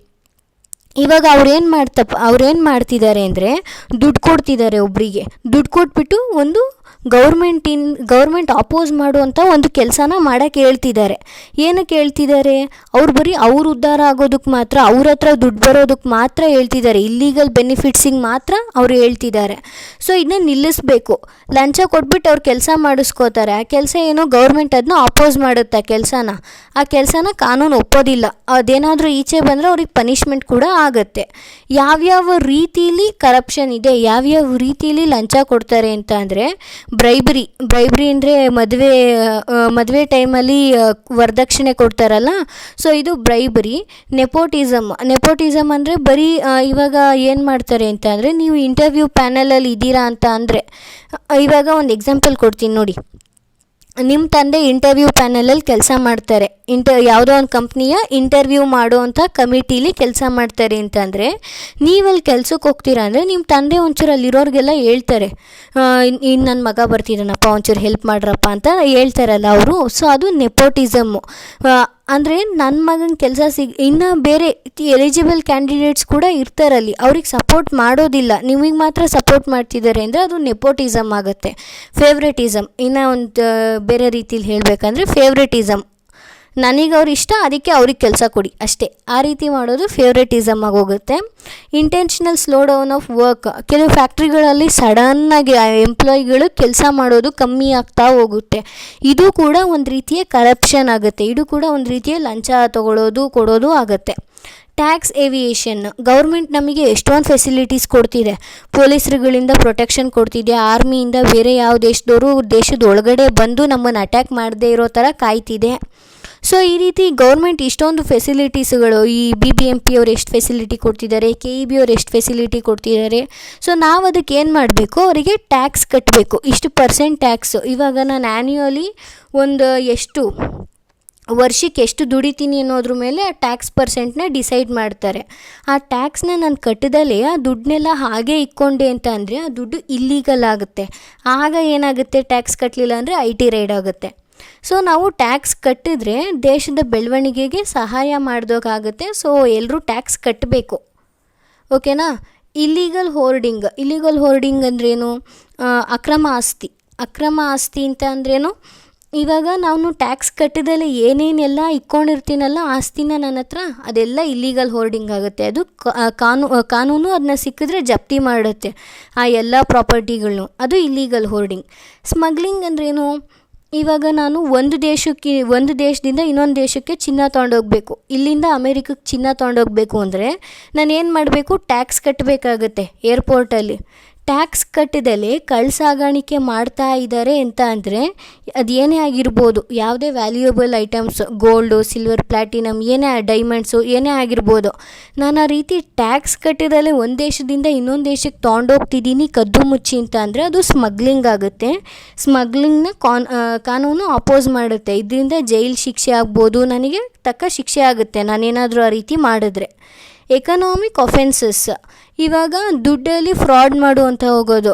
ಇವಾಗ ಅವ್ರೇನು ಮಾಡ್ತಿದ್ದಾರೆ ಅಂದರೆ ದುಡ್ಡು ಕೊಡ್ತಿದ್ದಾರೆ ಒಬ್ಬರಿಗೆ, ದುಡ್ಡು ಕೊಟ್ಬಿಟ್ಟು ಒಂದು ಗೌರ್ಮೆಂಟ್ ಅಪೋಸ್ ಮಾಡುವಂಥ ಒಂದು ಕೆಲಸನ ಮಾಡೋಕ್ಕೆ ಹೇಳ್ತಿದ್ದಾರೆ. ಏನಕ್ಕೆ ಹೇಳ್ತಿದ್ದಾರೆ? ಅವ್ರು ಬರೀ ಅವ್ರ ಉದ್ಧಾರ ಆಗೋದಕ್ಕೆ ಮಾತ್ರ, ಅವ್ರ ಹತ್ರ ದುಡ್ಡು ಬರೋದಕ್ಕೆ ಮಾತ್ರ ಹೇಳ್ತಿದ್ದಾರೆ, ಇಲ್ಲೀಗಲ್ ಬೆನಿಫಿಟ್ಸಿಗೆ ಮಾತ್ರ ಅವರು ಹೇಳ್ತಿದ್ದಾರೆ. ಸೊ ಇದನ್ನ ನಿಲ್ಲಿಸಬೇಕು. ಲಂಚ ಕೊಟ್ಬಿಟ್ಟು ಅವ್ರು ಕೆಲಸ ಮಾಡಿಸ್ಕೋತಾರೆ, ಆ ಕೆಲಸ ಏನೋ ಗೌರ್ಮೆಂಟ್ ಅದನ್ನ ಅಪೋಸ್ ಮಾಡುತ್ತೆ ಆ ಕೆಲಸನ ಕಾನೂನು ಒಪ್ಪೋದಿಲ್ಲ. ಅದೇನಾದರೂ ಈಚೆ ಬಂದರೆ ಅವ್ರಿಗೆ ಪನಿಷ್ಮೆಂಟ್ ಕೂಡ ಆಗುತ್ತೆ. ಯಾವ್ಯಾವ ರೀತಿಯಲ್ಲಿ ಕರಪ್ಷನ್ ಇದೆ, ಯಾವ್ಯಾವ ರೀತಿಯಲ್ಲಿ ಲಂಚ ಕೊಡ್ತಾರೆ ಅಂತ ಅಂದರೆ ಬ್ರೈಬ್ರಿ ಅಂದರೆ ಮದುವೆ ಟೈಮಲ್ಲಿ ವರದಕ್ಷಿಣೆ ಕೊಡ್ತಾರಲ್ಲ, ಸೊ ಇದು ಬ್ರೈಬರಿ. ನೆಪೋಟಿಸಮ್ ಅಂದರೆ ಬರೀ ಇವಾಗ ಏನು ಮಾಡ್ತಾರೆ ಅಂತ ಅಂದರೆ, ನೀವು ಇಂಟರ್ವ್ಯೂ ಪ್ಯಾನಲಲ್ಲಿ ಇದ್ದೀರಾ ಅಂತ ಅಂದರೆ, ಇವಾಗ ಒಂದು ಎಕ್ಸಾಂಪಲ್ ಕೊಡ್ತೀನಿ ನೋಡಿ. ನಿಮ್ಮ ತಂದೆ ಇಂಟರ್ವ್ಯೂ ಪ್ಯಾನಲಲ್ಲಿ ಕೆಲಸ ಮಾಡ್ತಾರೆ, ಯಾವುದೋ ಒಂದು ಕಂಪ್ನಿಯ ಇಂಟರ್ವ್ಯೂ ಮಾಡುವಂಥ ಕಮಿಟೀಲಿ ಕೆಲಸ ಮಾಡ್ತಾರೆ ಅಂತಂದರೆ, ನೀವಲ್ಲಿ ಕೆಲ್ಸಕ್ಕೆ ಹೋಗ್ತೀರಾ ಅಂದರೆ ನಿಮ್ಮ ತಂದೆ ಒಂಚೂರು ಅಲ್ಲಿರೋರಿಗೆಲ್ಲ ಹೇಳ್ತಾರೆ, ಇನ್ನು ನನ್ನ ಮಗ ಬರ್ತಿದ್ದಾನಪ್ಪ ಒಂಚೂರು ಹೆಲ್ಪ್ ಮಾಡ್ರಪ್ಪ ಅಂತ ಹೇಳ್ತಾರಲ್ಲ ಅವರು. ಸೊ ಅದು ನೆಪೋಟಿಸಮ್ಮು. ಅಂದರೆ ನನ್ನ ಮಗನ ಕೆಲಸ ಇನ್ನು ಬೇರೆ ಎಲಿಜಿಬಲ್ ಕ್ಯಾಂಡಿಡೇಟ್ಸ್ ಕೂಡ ಇರ್ತಾರಲ್ಲಿ, ಅವ್ರಿಗೆ ಸಪೋರ್ಟ್ ಮಾಡೋದಿಲ್ಲ, ನಿಮಗೆ ಮಾತ್ರ ಸಪೋರ್ಟ್ ಮಾಡ್ತಿದ್ದಾರೆ ಅಂದರೆ ಅದು ನೆಪೋಟಿಸಮ್ ಆಗುತ್ತೆ. ಫೇವ್ರೆಟಿಸಮ್, ಇನ್ನು ಒಂದು ಬೇರೆ ರೀತಿಲಿ ಹೇಳಬೇಕಂದ್ರೆ ಫೇವ್ರೆಟಿಸಮ್, ನನಗೆ ಅವ್ರು ಇಷ್ಟ ಅದಕ್ಕೆ ಅವ್ರಿಗೆ ಕೆಲಸ ಕೊಡಿ ಅಷ್ಟೇ, ಆ ರೀತಿ ಮಾಡೋದು ಫೇವ್ರೆಟಿಸಮ್ ಆಗೋಗುತ್ತೆ. Intentional slow down off work, ಕೆಲವು ಫ್ಯಾಕ್ಟ್ರಿಗಳಲ್ಲಿ ಸಡನ್ನಾಗಿ ಎಂಪ್ಲಾಯಿಗಳು ಕೆಲಸ ಮಾಡೋದು ಕಮ್ಮಿ ಆಗ್ತಾ ಹೋಗುತ್ತೆ, ಇದು ಕೂಡ ಒಂದು ರೀತಿಯ ಕರಪ್ಷನ್ ಆಗುತ್ತೆ, ಇದು ಕೂಡ ಒಂದು ರೀತಿಯ ಲಂಚ ತಗೊಳ್ಳೋದು ಕೊಡೋದು ಆಗುತ್ತೆ. ಟ್ಯಾಕ್ಸ್ ಏವಿಯೇಷನ್, ಗೌರ್ಮೆಂಟ್ ನಮಗೆ ಎಷ್ಟೊಂದು ಫೆಸಿಲಿಟೀಸ್ ಕೊಡ್ತಿದೆ, ಪೊಲೀಸರುಗಳಿಂದ ಪ್ರೊಟೆಕ್ಷನ್ ಕೊಡ್ತಿದೆ, ಆರ್ಮಿಯಿಂದ ಬೇರೆ ಯಾವ ದೇಶದವರು ದೇಶದ ಒಳಗಡೆ ಬಂದು ನಮ್ಮನ್ನು ಅಟ್ಯಾಕ್ ಮಾಡದೇ ಇರೋ ಥರ ಕಾಯ್ತಿದೆ. ಸೊ ಈ ರೀತಿ ಗೌರ್ಮೆಂಟ್ ಇಷ್ಟೊಂದು ಫೆಸಿಲಿಟೀಸ್ಗಳು, ಈ BBMP ಅವ್ರು ಎಷ್ಟು ಫೆಸಿಲಿಟಿ ಕೊಡ್ತಿದ್ದಾರೆ, KEB ಅವ್ರು ಎಷ್ಟು ಫೆಸಿಲಿಟಿ ಕೊಡ್ತಿದ್ದಾರೆ. ಸೊ ನಾವು ಅದಕ್ಕೆ ಏನು ಮಾಡಬೇಕು, ಅವರಿಗೆ ಟ್ಯಾಕ್ಸ್ ಕಟ್ಟಬೇಕು, ಇಷ್ಟು % ಟ್ಯಾಕ್ಸು. ಇವಾಗ ನಾನು ಆ್ಯನ್ಯುವಲಿ ಒಂದು ವರ್ಷಕ್ಕೆ ಎಷ್ಟು ದುಡಿತೀನಿ ಅನ್ನೋದ್ರ ಮೇಲೆ ಆ ಟ್ಯಾಕ್ಸ್ % ಡಿಸೈಡ್ ಮಾಡ್ತಾರೆ. ಆ ಟ್ಯಾಕ್ಸ್ನ ನಾನು ಕಟ್ಟಿದಲ್ಲಿ ಆ ದುಡ್ಡನ್ನೆಲ್ಲ ಹಾಗೆ ಇಕ್ಕೊಂಡೆ ಅಂತ ಅಂದರೆ ಆ ದುಡ್ಡು ಇಲ್ಲೀಗಲ್ ಆಗುತ್ತೆ. ಆಗ ಏನಾಗುತ್ತೆ, ಟ್ಯಾಕ್ಸ್ ಕಟ್ಟಲಿಲ್ಲ ಅಂದರೆ IT ರೈಡ್ ಆಗುತ್ತೆ. ಸೊ ನಾವು ಟ್ಯಾಕ್ಸ್ ಕಟ್ಟಿದ್ರೆ ದೇಶದ ಬೆಳವಣಿಗೆಗೆ ಸಹಾಯ ಮಾಡಿದೋಗಾಗುತ್ತೆ. ಸೊ ಎಲ್ಲರೂ ಟ್ಯಾಕ್ಸ್ ಕಟ್ಟಬೇಕು, ಓಕೆನಾ? ಇಲ್ಲೀಗಲ್ ಹೋರ್ಡಿಂಗ್ ಅಂದ್ರೇನು? ಅಕ್ರಮ ಆಸ್ತಿ ಅಂತ ಅಂದ್ರೇನು? ಇವಾಗ ನಾನು ಟ್ಯಾಕ್ಸ್ ಕಟ್ಟಿದಲ್ಲಿ ಏನೇನೆಲ್ಲ ಇಕ್ಕೊಂಡಿರ್ತೀನಲ್ಲ ಆಸ್ತಿನ ನನ್ನ ಹತ್ರ, ಅದೆಲ್ಲ ಇಲ್ಲೀಗಲ್ ಹೋರ್ಡಿಂಗ್ ಆಗುತ್ತೆ. ಅದು ಕಾನೂನು ಅದನ್ನ ಸಿಕ್ಕಿದ್ರೆ ಜಪ್ತಿ ಮಾಡುತ್ತೆ ಆ ಎಲ್ಲ ಪ್ರಾಪರ್ಟಿಗಳನ್ನು, ಅದು ಇಲ್ಲೀಗಲ್ ಹೋರ್ಡಿಂಗ್. ಸ್ಮಗ್ಲಿಂಗ್ ಅಂದ್ರೇನು? ಇವಾಗ ನಾನು ಒಂದು ದೇಶದಿಂದ ಇನ್ನೊಂದು ದೇಶಕ್ಕೆ ಚಿನ್ನ ತೊಗೊಂಡೋಗ್ಬೇಕು, ಇಲ್ಲಿಂದ ಅಮೇರಿಕಕ್ಕೆ ಚಿನ್ನ ತೊಗೊಂಡೋಗ್ಬೇಕು ಅಂದರೆ ನಾನು ಏನು ಮಾಡಬೇಕು, ಟ್ಯಾಕ್ಸ್ ಕಟ್ಟಬೇಕಾಗತ್ತೆ. ಏರ್ಪೋರ್ಟಲ್ಲಿ ಟ್ಯಾಕ್ಸ್ ಕಟ್ಟದಲ್ಲೇ ಸಾಗಾಣಿಕೆ ಮಾಡ್ತಾ ಇದ್ದಾರೆ ಅಂತ ಅಂದರೆ ಅದೇನೇ ಆಗಿರ್ಬೋದು, ಯಾವುದೇ valuable items, gold, silver, platinum, ಏನೇ ಡೈಮಂಡ್ಸು ಏನೇ ಆಗಿರ್ಬೋದು, ನಾನು ಆ ರೀತಿ ಟ್ಯಾಕ್ಸ್ ಕಟ್ಟದಲ್ಲೇ ಒಂದು ದೇಶದಿಂದ ಇನ್ನೊಂದು ದೇಶಕ್ಕೆ ತೊಗೊಂಡೋಗ್ತಿದ್ದೀನಿ ಕದ್ದು ಮುಚ್ಚಿ ಅಂತ ಅಂದರೆ ಅದು ಸ್ಮಗ್ಲಿಂಗ್ ಆಗುತ್ತೆ. ಸ್ಮಗ್ಲಿಂಗ್ನ ಕಾನೂನು ಅಪೋಸ್ ಮಾಡುತ್ತೆ. ಇದರಿಂದ ಜೈಲು ಶಿಕ್ಷೆ ಆಗ್ಬೋದು, ನನಗೆ ತಕ್ಕ ಶಿಕ್ಷೆ ಆಗುತ್ತೆ ನಾನೇನಾದರೂ ಆ ರೀತಿ ಮಾಡಿದ್ರೆ. ಎಕನಾಮಿಕ್ ಅಫೆನ್ಸಸ್, ಇವಾಗ ದುಡ್ಡಲ್ಲಿ ಫ್ರಾಡ್ ಮಾಡುವಂಥ ಹೋಗೋದು.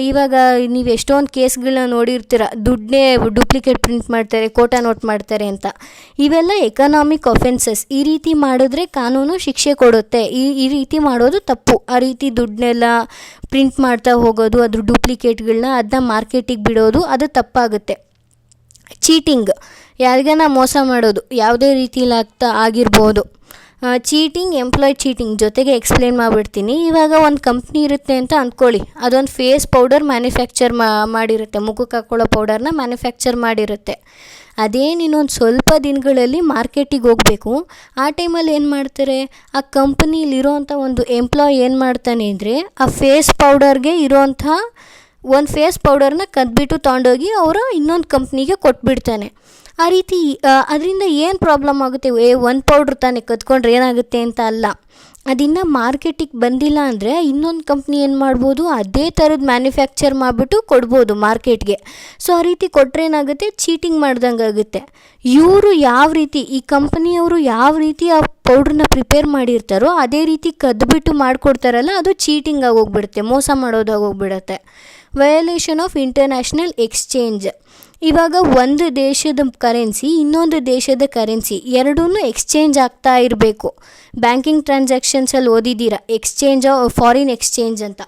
ಇವಾಗ ನೀವು ಎಷ್ಟೊಂದು ಕೇಸ್ಗಳನ್ನ ನೋಡಿರ್ತೀರ, ದುಡ್ಡನ್ನೇ ಡೂಪ್ಲಿಕೇಟ್ ಪ್ರಿಂಟ್ ಮಾಡ್ತಾರೆ, ಕೋಟಾ ನೋಟ್ ಮಾಡ್ತಾರೆ ಅಂತ. ಇವೆಲ್ಲ ಎಕನಾಮಿಕ್ ಅಫೆನ್ಸಸ್. ಈ ರೀತಿ ಮಾಡಿದ್ರೆ ಕಾನೂನು ಶಿಕ್ಷೆ ಕೊಡುತ್ತೆ. ಈ ರೀತಿ ಮಾಡೋದು ತಪ್ಪು. ಆ ರೀತಿ ದುಡ್ಡನ್ನೆಲ್ಲ ಪ್ರಿಂಟ್ ಮಾಡ್ತಾ ಹೋಗೋದು, ಅದ್ರ ಡೂಪ್ಲಿಕೇಟ್ಗಳನ್ನ ಅದನ್ನ ಮಾರ್ಕೆಟಿಗೆ ಬಿಡೋದು, ಅದು ತಪ್ಪಾಗುತ್ತೆ. ಚೀಟಿಂಗ್, ಯಾರಿಗಾನ ಮೋಸ ಮಾಡೋದು, ಯಾವುದೇ ರೀತಿಲಿ ಆಗಿರ್ಬೋದು. ಚೀಟಿಂಗ್, ಎಂಪ್ಲಾಯ್ ಚೀಟಿಂಗ್ ಜೊತೆಗೆ ಎಕ್ಸ್ಪ್ಲೇನ್ ಮಾಡಿಬಿಡ್ತೀನಿ. ಇವಾಗ ಒಂದು ಕಂಪ್ನಿ ಇರುತ್ತೆ ಅಂತ ಅಂದ್ಕೊಳ್ಳಿ, ಅದೊಂದು ಫೇಸ್ ಪೌಡರ್ ಮ್ಯಾನುಫ್ಯಾಕ್ಚರ್ ಮಾಡಿರುತ್ತೆ, ಮುಖಕ್ಕೆ ಹಾಕ್ಕೊಳ್ಳೋ ಪೌಡರ್ನ ಮ್ಯಾನುಫ್ಯಾಕ್ಚರ್ ಮಾಡಿರುತ್ತೆ. ಅದೇನು ಇನ್ನೊಂದು ಸ್ವಲ್ಪ ದಿನಗಳಲ್ಲಿ ಮಾರ್ಕೆಟಿಗೆ ಹೋಗಬೇಕು. ಆ ಟೈಮಲ್ಲಿ ಏನು ಮಾಡ್ತಾರೆ, ಆ ಕಂಪ್ನಿಲಿರೋಂಥ ಒಂದು ಎಂಪ್ಲಾಯ್ ಏನು ಮಾಡ್ತಾನೆ ಅಂದರೆ, ಆ ಫೇಸ್ ಪೌಡರ್ಗೆ ಇರೋಂಥ ಒಂದು ಫೇಸ್ ಪೌಡರ್ನ ಕದ್ಬಿಟ್ಟು ತೊಗೊಂಡೋಗಿ ಅವರ ಇನ್ನೊಂದು ಕಂಪ್ನಿಗೆ ಕೊಟ್ಬಿಡ್ತಾನೆ. ಆ ರೀತಿ ಅದರಿಂದ ಏನು ಪ್ರಾಬ್ಲಮ್ ಆಗುತ್ತೆ, ಒಂದು ಪೌಡ್ರ್ ತಾನೇ ಕದ್ಕೊಂಡ್ರೆ ಏನಾಗುತ್ತೆ ಅಂತ ಅಲ್ಲ. ಅದಿನ್ನು ಮಾರ್ಕೆಟಿಗೆ ಬಂದಿಲ್ಲ ಅಂದರೆ ಇನ್ನೊಂದು ಕಂಪ್ನಿ ಏನು ಮಾಡ್ಬೋದು, ಅದೇ ಥರದ್ದು ಮ್ಯಾನುಫ್ಯಾಕ್ಚರ್ ಮಾಡಿಬಿಟ್ಟು ಕೊಡ್ಬೋದು ಮಾರ್ಕೆಟ್ಗೆ. ಸೊ ಆ ರೀತಿ ಕೊಟ್ಟರೆ ಏನಾಗುತ್ತೆ, ಚೀಟಿಂಗ್ ಮಾಡ್ದಂಗೆ ಆಗುತ್ತೆ. ಇವರು ಯಾವ ರೀತಿ, ಈ ಕಂಪ್ನಿಯವರು ಯಾವ ರೀತಿ ಆ ಪೌಡ್ರನ್ನ ಪ್ರಿಪೇರ್ ಮಾಡಿರ್ತಾರೋ ಅದೇ ರೀತಿ ಕದ್ಬಿಟ್ಟು ಮಾಡಿಕೊಡ್ತಾರಲ್ಲ, ಅದು ಚೀಟಿಂಗ್ ಆಗೋಗ್ಬಿಡುತ್ತೆ, ಮೋಸ ಮಾಡೋದಾಗೋಗ್ಬಿಡುತ್ತೆ. ವಯಲೇಷನ್ ಆಫ್ ಇಂಟರ್ನ್ಯಾಷನಲ್ ಎಕ್ಸ್ಚೇಂಜ್, ಇವಾಗ ಒಂದು ದೇಶದ ಕರೆನ್ಸಿ ಇನ್ನೊಂದು ದೇಶದ ಕರೆನ್ಸಿ ಎರಡೂ ಎಕ್ಸ್ಚೇಂಜ್ ಆಗ್ತಾ ಇರಬೇಕು. ಬ್ಯಾಂಕಿಂಗ್ ಟ್ರಾನ್ಸಾಕ್ಷನ್ಸಲ್ಲಿ ಓದಿದ್ದೀರಾ, ಎಕ್ಸ್ಚೇಂಜ್, ಫಾರಿನ್ ಎಕ್ಸ್ಚೇಂಜ್ ಅಂತ.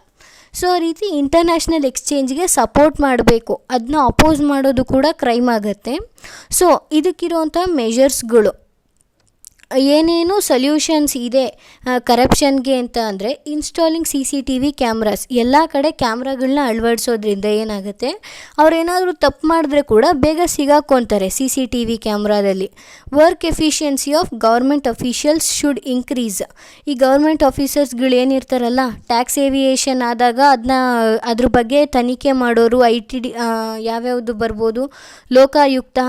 ಸೊ ಆ ರೀತಿ ಇಂಟರ್ನ್ಯಾಷನಲ್ ಎಕ್ಸ್ಚೇಂಜ್ಗೆ ಸಪೋರ್ಟ್ ಮಾಡಬೇಕು. ಅದನ್ನ ಅಪೋಸ್ ಮಾಡೋದು ಕೂಡ ಕ್ರೈಮ್ ಆಗುತ್ತೆ. ಸೊ ಇದಕ್ಕಿರುವಂಥ ಮೆಷರ್ಸ್ಗಳು ಏನೇನು ಸೊಲ್ಯೂಷನ್ಸ್ ಇದೆ ಕರಪ್ಷನ್ಗೆ ಅಂತ ಅಂದರೆ, ಇನ್ಸ್ಟಾಲಿಂಗ್ CCTV ಕ್ಯಾಮ್ರಾಸ್, ಎಲ್ಲ ಕಡೆ ಕ್ಯಾಮ್ರಾಗಳನ್ನ ಅಳವಡಿಸೋದ್ರಿಂದ ಏನಾಗುತ್ತೆ, ಅವ್ರೇನಾದರೂ ತಪ್ಪು ಮಾಡಿದ್ರೆ ಕೂಡ ಬೇಗ ಸಿಗಾಕೊತಾರೆ CCTV ಕ್ಯಾಮ್ರಾದಲ್ಲಿ. Work efficiency of government officials should increase, ಈ ಗೌರ್ಮೆಂಟ್ ಆಫೀಸರ್ಸ್ಗಳು ಏನಿರ್ತಾರಲ್ಲ, ಟ್ಯಾಕ್ಸ್ ಏವಿಯೇಷನ್ ಆದಾಗ ಅದ್ರ ಬಗ್ಗೆ ತನಿಖೆ ಮಾಡೋರು ITD ಯಾವ್ಯಾವುದು ಬರ್ಬೋದು, ಲೋಕಾಯುಕ್ತ,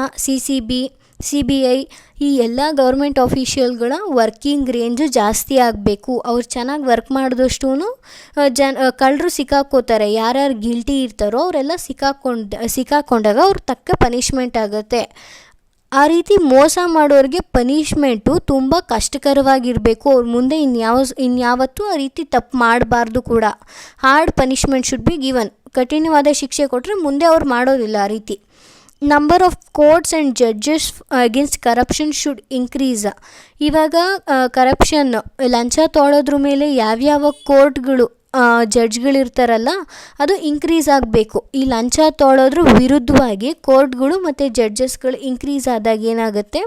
CBI, ಈ ಎಲ್ಲ ಗೌರ್ಮೆಂಟ್ ಆಫೀಷಿಯಲ್ಗಳ ವರ್ಕಿಂಗ್ ರೇಂಜು ಜಾಸ್ತಿ ಆಗಬೇಕು. ಅವ್ರು ಚೆನ್ನಾಗಿ ವರ್ಕ್ ಮಾಡಿದಷ್ಟು ಕಳ್ಳರು ಸಿಕ್ಕಾಕೋತಾರೆ. ಯಾರ್ಯಾರು ಗಿಲ್ಟಿ ಇರ್ತಾರೋ ಅವರೆಲ್ಲ ಸಿಕ್ಕಾಕೊಂಡಾಗ ಅವ್ರಿಗೆ ತಕ್ಕ ಪನಿಷ್ಮೆಂಟ್ ಆಗುತ್ತೆ. ಆ ರೀತಿ ಮೋಸ ಮಾಡೋರಿಗೆ ಪನಿಷ್ಮೆಂಟು ತುಂಬ ಕಷ್ಟಕರವಾಗಿರಬೇಕು. ಅವ್ರ ಮುಂದೆ ಇನ್ಯಾವತ್ತೂ ಆ ರೀತಿ ತಪ್ಪು ಮಾಡಬಾರ್ದು ಕೂಡ. Hard punishment should be given, ಕಠಿಣವಾದ ಶಿಕ್ಷೆ ಕೊಟ್ಟರೆ ಮುಂದೆ ಅವ್ರು ಮಾಡೋದಿಲ್ಲ ಆ ರೀತಿ. Number of courts and judges against corruption should increase, ಇವಾಗ ಕರಪ್ಷನ್, ಲಂಚ ತೊಗೊಳೋದ್ರ ಮೇಲೆ ಯಾವ್ಯಾವ ಕೋರ್ಟ್ಗಳು ಜಡ್ಜ್ಗಳಿರ್ತಾರಲ್ಲ ಅದು ಇನ್ಕ್ರೀಸ್ ಆಗಬೇಕು. ಈ ಲಂಚ ತೊಗೊಳೋದ್ರ ವಿರುದ್ಧವಾಗಿ ಕೋರ್ಟ್ಗಳು ಮತ್ತು ಜಡ್ಜಸ್ಗಳು ಇನ್ಕ್ರೀಸ್ ಆದಾಗ ಏನಾಗುತ್ತೆ,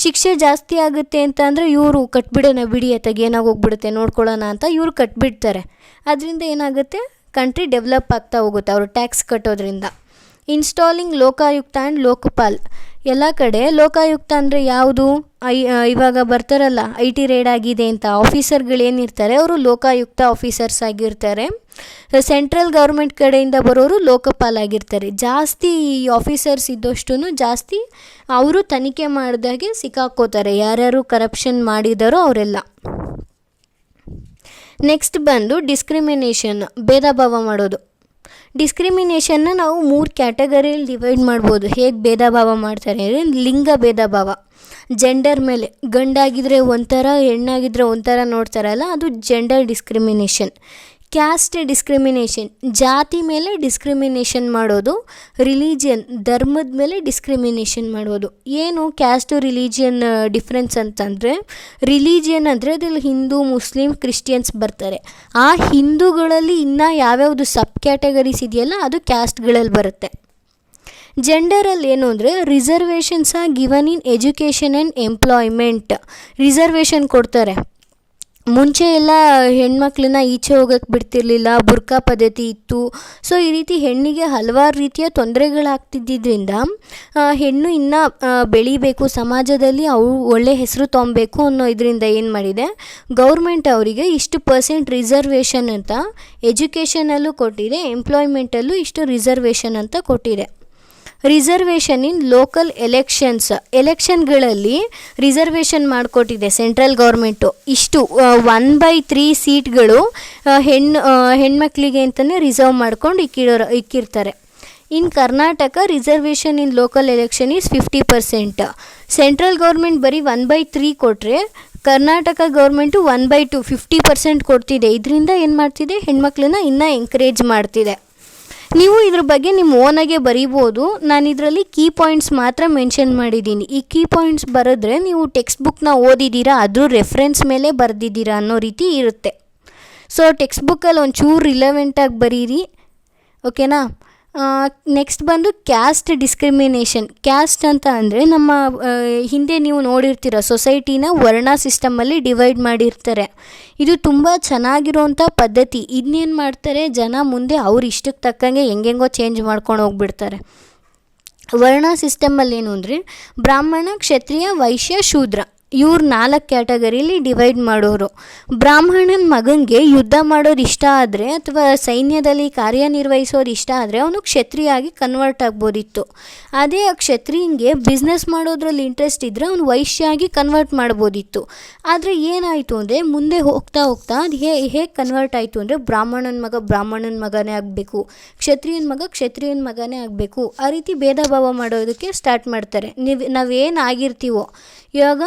ಶಿಕ್ಷೆ ಜಾಸ್ತಿ ಆಗುತ್ತೆ ಅಂತ ಅಂದರೆ ಇವರು ಕಟ್ಬಿಡೋಣ ಬಿಡಿ ಅತ್ತಾಗ ಏನಾಗೋಗ್ಬಿಡುತ್ತೆ ನೋಡ್ಕೊಳ್ಳೋಣ ಅಂತ ಇವರು ಕಟ್ಬಿಡ್ತಾರೆ. ಅದರಿಂದ ಏನಾಗುತ್ತೆ, ಕಂಟ್ರಿ ಡೆವಲಪ್ ಆಗ್ತಾ ಹೋಗುತ್ತೆ ಅವರು ಟ್ಯಾಕ್ಸ್ ಕಟ್ಟೋದ್ರಿಂದ. ಇನ್ಸ್ಟಾಲಿಂಗ್ ಲೋಕಾಯುಕ್ತ ಆ್ಯಂಡ್ ಲೋಕಪಾಲ್, ಎಲ್ಲ ಕಡೆ ಲೋಕಾಯುಕ್ತ ಅಂದರೆ ಯಾವುದು, ಇವಾಗ ಬರ್ತಾರಲ್ಲ IT ರೇಡ್ ಆಗಿದೆ ಅಂತ ಆಫೀಸರ್ಗಳೇನಿರ್ತಾರೆ ಅವರು ಲೋಕಾಯುಕ್ತ ಆಫೀಸರ್ಸ್ ಆಗಿರ್ತಾರೆ. ಸೆಂಟ್ರಲ್ ಗೌರ್ಮೆಂಟ್ ಕಡೆಯಿಂದ ಬರೋರು ಲೋಕಪಾಲ್ ಆಗಿರ್ತಾರೆ. ಜಾಸ್ತಿ ಆಫೀಸರ್ಸ್ ಇದ್ದಷ್ಟು ಜಾಸ್ತಿ ಅವರು ತನಿಖೆ ಮಾಡಿದಾಗೆ ಸಿಕ್ಕಾಕೋತಾರೆ, ಯಾರ್ಯಾರು ಕರಪ್ಷನ್ ಮಾಡಿದಾರೋ ಅವರೆಲ್ಲ. ನೆಕ್ಸ್ಟ್ ಬಂದು ಡಿಸ್ಕ್ರಿಮಿನೇಷನ್, ಭೇದ ಭಾವ ಮಾಡೋದು. ಡಿಸ್ಕ್ರಿಮಿನೇಷನ್ನ ನಾವು 3 ಕ್ಯಾಟಗರಿಯಲ್ಲಿ ಡಿವೈಡ್ ಮಾಡ್ಬೋದು. ಹೇಗೆ ಭೇದ ಭಾವ ಮಾಡ್ತಾರೆ ಅಂದರೆ, ಲಿಂಗ ಭೇದ ಭಾವ, ಜೆಂಡರ್ ಮೇಲೆ, ಗಂಡಾಗಿದ್ದರೆ ಒಂಥರ ಹೆಣ್ಣಾಗಿದ್ದರೆ ಒಂಥರ ನೋಡ್ತಾರಲ್ಲ ಅದು ಜೆಂಡರ್ ಡಿಸ್ಕ್ರಿಮಿನೇಷನ್. ಕ್ಯಾಸ್ಟ್ ಡಿಸ್ಕ್ರಿಮಿನೇಷನ್, ಜಾತಿ ಮೇಲೆ ಡಿಸ್ಕ್ರಿಮಿನೇಷನ್ ಮಾಡೋದು. ರಿಲಿಜಿಯನ್, ಧರ್ಮದ ಮೇಲೆ ಡಿಸ್ಕ್ರಿಮಿನೇಷನ್ ಮಾಡೋದು. ಏನು ಕ್ಯಾಸ್ಟು ರಿಲಿಜಿಯನ್ ಡಿಫ್ರೆನ್ಸ್ ಅಂತಂದರೆ, ರಿಲಿಜಿಯನ್ ಅಂದರೆ ಅದ್ರಲ್ಲಿ ಹಿಂದೂ, ಮುಸ್ಲಿಮ್, ಕ್ರಿಶ್ಚಿಯನ್ಸ್ ಬರ್ತಾರೆ. ಆ ಹಿಂದೂಗಳಲ್ಲಿ ಇನ್ನೂ ಯಾವ್ಯಾವುದು ಸಬ್ ಕ್ಯಾಟಗರೀಸ್ ಇದೆಯಲ್ಲ ಅದು ಕ್ಯಾಸ್ಟ್ಗಳಲ್ಲಿ ಬರುತ್ತೆ. ಜೆಂಡರಲ್ಲಿ ಏನು ಅಂದರೆ, reservations are given in education and employment, reservation ಕೊಡ್ತಾರೆ. ಮುಂಚೆ ಎಲ್ಲ ಹೆಣ್ಮಕ್ಳನ್ನ ಈಚೆ ಹೋಗೋಕ್ಕೆ ಬಿಡ್ತಿರ್ಲಿಲ್ಲ, ಬುರ್ಕಾ ಪದ್ಧತಿ ಇತ್ತು. ಸೊ ಈ ರೀತಿ ಹೆಣ್ಣಿಗೆ ಹಲವಾರು ರೀತಿಯ ತೊಂದರೆಗಳಾಗ್ತಿದ್ದರಿಂದ ಹೆಣ್ಣು ಇನ್ನೂ ಬೆಳಿಬೇಕು ಸಮಾಜದಲ್ಲಿ, ಅವು ಒಳ್ಳೆ ಹೆಸರು ತೊಗೊಬೇಕು ಅನ್ನೋ ಇದರಿಂದ ಏನು ಮಾಡಿದೆ ಗೌರ್ಮೆಂಟ್ ಅವರಿಗೆ ಇಷ್ಟು % ರಿಸರ್ವೇಷನ್ ಅಂತ ಎಜುಕೇಷನಲ್ಲೂ ಕೊಟ್ಟಿದೆ, ಎಂಪ್ಲಾಯ್ಮೆಂಟಲ್ಲೂ ಇಷ್ಟು ರಿಸರ್ವೇಷನ್ ಅಂತ ಕೊಟ್ಟಿದೆ. ರಿಸರ್ವೇಷನ್ ಇನ್ ಲೋಕಲ್ ಎಲೆಕ್ಷನ್ಗಳಲ್ಲಿ ರಿಸರ್ವೇಷನ್ ಮಾಡಿಕೊಟ್ಟಿದೆ ಸೆಂಟ್ರಲ್ ಗೌರ್ಮೆಂಟು. ಇಷ್ಟು 1/3 ಸೀಟ್ಗಳು ಹೆಣ್ಮಕ್ಳಿಗೆ ಅಂತಲೇ ರಿಸರ್ವ್ ಮಾಡ್ಕೊಂಡು ಇಕ್ಕಿರ್ತಾರೆ. In Karnataka reservation in local election is 50%. Central government ಬರೀ 1/3 ಕೊಟ್ಟರೆ ಕರ್ನಾಟಕ ಗೌರ್ಮೆಂಟು 1/2 50% ಕೊಡ್ತಿದೆ. ಇದರಿಂದ ಏನು ಮಾಡ್ತಿದೆ, ಹೆಣ್ಮಕ್ಳನ್ನ ಇನ್ನೂ ಎಂಕರೇಜ್ ಮಾಡ್ತಿದೆ. ನೀವು ಇದ್ರ ಬಗ್ಗೆ ನಿಮ್ಮ ಓನಾಗೆ ಬರೀಬೋದು. ನಾನು ಇದರಲ್ಲಿ ಕೀ ಪಾಯಿಂಟ್ಸ್ ಮಾತ್ರ ಮೆನ್ಷನ್ ಮಾಡಿದ್ದೀನಿ. ಈ ಕೀ ಪಾಯಿಂಟ್ಸ್ ಬರೆದ್ರೆ ನೀವು ಟೆಕ್ಸ್ಟ್ ಬುಕ್ನ ಓದಿದ್ದೀರಾ, ಅದ್ರ ರೆಫರೆನ್ಸ್ ಮೇಲೆ ಬರೆದಿದ್ದೀರಾ ಅನ್ನೋ ರೀತಿ ಇರುತ್ತೆ. ಸೊ ಟೆಕ್ಸ್ಟ್ ಬುಕ್ಕಲ್ಲಿ ಒಂಚೂರು ರಿಲೆವೆಂಟಾಗಿ ಬರೀರಿ, ಓಕೆನಾ. ನೆಕ್ಸ್ಟ್ ಬಂದು ಕ್ಯಾಸ್ಟ್ ಡಿಸ್ಕ್ರಿಮಿನೇಷನ್. ಕ್ಯಾಸ್ಟ್ ಅಂತ ಅಂದರೆ ನಮ್ಮ ಹಿಂದೆ ನೀವು ನೋಡಿರ್ತೀರ, ಸೊಸೈಟಿನ ವರ್ಣ ಸಿಸ್ಟಮಲ್ಲಿ ಡಿವೈಡ್ ಮಾಡಿರ್ತಾರೆ. ಇದು ತುಂಬ ಚೆನ್ನಾಗಿರೋಂಥ ಪದ್ಧತಿ. ಇದನ್ನೇನು ಮಾಡ್ತಾರೆ ಜನ ಮುಂದೆ ಅವ್ರ ಇಷ್ಟಕ್ಕೆ ತಕ್ಕಂಗೆ ಹೆಂಗೆಂಗೋ ಚೇಂಜ್ ಮಾಡ್ಕೊಂಡು ಹೋಗ್ಬಿಡ್ತಾರೆ. ವರ್ಣ ಸಿಸ್ಟಮಲ್ಲಿ ಏನು ಅಂದರೆ ಬ್ರಾಹ್ಮಣ, ಕ್ಷತ್ರಿಯ, ವೈಶ್ಯ, ಶೂದ್ರ ಇವ್ರು 4 ಕ್ಯಾಟಗರಿಲಿ ಡಿವೈಡ್ ಮಾಡೋರು. ಬ್ರಾಹ್ಮಣನ ಮಗನಿಗೆ ಯುದ್ಧ ಮಾಡೋದು ಇಷ್ಟ ಆದರೆ ಅಥವಾ ಸೈನ್ಯದಲ್ಲಿ ಕಾರ್ಯನಿರ್ವಹಿಸೋದು ಇಷ್ಟ ಆದರೆ ಅವನು ಕ್ಷತ್ರಿಯಾಗಿ ಕನ್ವರ್ಟ್ ಆಗ್ಬೋದಿತ್ತು. ಅದೇ ಆ ಕ್ಷತ್ರಿಯಂಗೆ ಬಿಸ್ನೆಸ್ ಮಾಡೋದ್ರಲ್ಲಿ ಇಂಟ್ರೆಸ್ಟ್ ಇದ್ದರೆ ಅವನು ವೈಶ್ಯಾಗಿ ಕನ್ವರ್ಟ್ ಮಾಡ್ಬೋದಿತ್ತು. ಆದರೆ ಏನಾಯಿತು ಅಂದರೆ ಮುಂದೆ ಹೋಗ್ತಾ ಅದು ಹೇಗೆ ಕನ್ವರ್ಟ್ ಆಯಿತು ಅಂದರೆ ಬ್ರಾಹ್ಮಣನ ಮಗ ಬ್ರಾಹ್ಮಣನ ಮಗನೇ ಆಗಬೇಕು, ಕ್ಷತ್ರಿಯನ ಮಗ ಕ್ಷತ್ರಿಯನ ಮಗನೇ ಆಗಬೇಕು, ಆ ರೀತಿ ಭೇದ ಭಾವ ಮಾಡೋದಕ್ಕೆ ಸ್ಟಾರ್ಟ್ ಮಾಡ್ತಾರೆ. ನಾವೇನು ಆಗಿರ್ತೀವೋ, ಇವಾಗ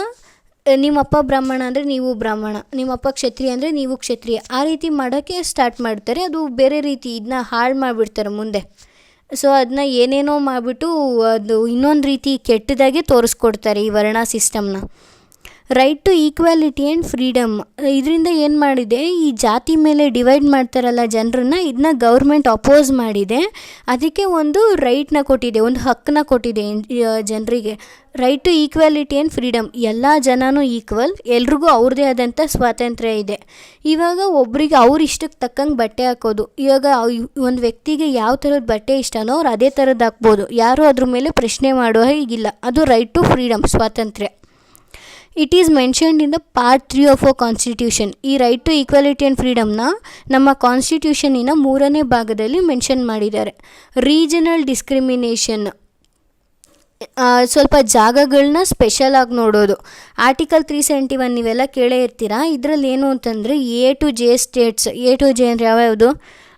ನಿಮ್ಮಪ್ಪ ಬ್ರಾಹ್ಮಣ ಅಂದರೆ ನೀವು ಬ್ರಾಹ್ಮಣ, ನಿಮ್ಮಪ್ಪ ಕ್ಷತ್ರಿಯ ಅಂದರೆ ನೀವು ಕ್ಷತ್ರಿಯ, ಆ ರೀತಿ ಮಾಡೋಕ್ಕೆ ಸ್ಟಾರ್ಟ್ ಮಾಡ್ತಾರೆ. ಅದು ಬೇರೆ ರೀತಿ ಇದನ್ನ ಹಾಳು ಮಾಡಿಬಿಡ್ತಾರೆ ಮುಂದೆ. ಸೊ ಅದನ್ನ ಏನೇನೋ ಮಾಡಿಬಿಟ್ಟು ಅದು ಇನ್ನೊಂದು ರೀತಿ ಕೆಟ್ಟದಾಗೆ ತೋರಿಸ್ಕೊಡ್ತಾರೆ ಈ ವರ್ಣ ಸಿಸ್ಟಮ್ನ. Right to equality and freedom. ಇದರಿಂದ ಏನು ಮಾಡಿದೆ, ಈ ಜಾತಿ ಮೇಲೆ ಡಿವೈಡ್ ಮಾಡ್ತಾರಲ್ಲ ಜನರನ್ನ, ಇದನ್ನ ಗೌರ್ಮೆಂಟ್ ಅಪೋಸ್ ಮಾಡಿದೆ. ಅದಕ್ಕೆ ಒಂದು ರೈಟ್ನ ಕೊಟ್ಟಿದೆ, ಒಂದು ಹಕ್ಕನ್ನ ಕೊಟ್ಟಿದೆ ಜನರಿಗೆ. Right to equality and freedom. ಎಲ್ಲ ಜನನೂ ಈಕ್ವಲ್, ಎಲ್ರಿಗೂ ಅವ್ರದ್ದೇ ಆದಂಥ ಸ್ವಾತಂತ್ರ್ಯ ಇದೆ. ಇವಾಗ ಒಬ್ಬರಿಗೆ ಅವ್ರ ಇಷ್ಟಕ್ಕೆ ತಕ್ಕಂಗೆ ಬಟ್ಟೆ ಹಾಕೋದು. ಇವಾಗ ಒಂದು ವ್ಯಕ್ತಿಗೆ ಯಾವ ಥರದ ಬಟ್ಟೆ ಇಷ್ಟನೋ ಅವ್ರು ಅದೇ ಥರದ್ದು ಹಾಕ್ಬೋದು, ಯಾರೂ ಅದ್ರ ಮೇಲೆ ಪ್ರಶ್ನೆ ಮಾಡೋ ಹೀಗಿಲ್ಲ. ಅದು ರೈಟ್ ಟು ಫ್ರೀಡಮ್, ಸ್ವಾತಂತ್ರ್ಯ. It is mentioned in the part 3 of a constitution. ಈ ರೈಟ್ ಟು ಈಕ್ವಾಲಿಟಿ ಆ್ಯಂಡ್ ಫ್ರೀಡಮ್ನ ನಮ್ಮ ಕಾನ್ಸ್ಟಿಟ್ಯೂಷನಿನ 3ನೇ ಭಾಗದಲ್ಲಿ ಮೆನ್ಷನ್ ಮಾಡಿದ್ದಾರೆ. ರೀಜನಲ್ ಡಿಸ್ಕ್ರಿಮಿನೇಷನ್, ಸ್ವಲ್ಪ ಜಾಗಗಳನ್ನ ಸ್ಪೆಷಲ್ ಆಗಿ ನೋಡೋದು. ಆರ್ಟಿಕಲ್ 371 ನೀವೆಲ್ಲ ಕೇಳೇ ಇರ್ತೀರಾ. ಇದರಲ್ಲಿ ಏನು ಅಂತಂದರೆ A to J States. A to J ಅಂದರೆ ಯಾವ್ಯಾವುದು?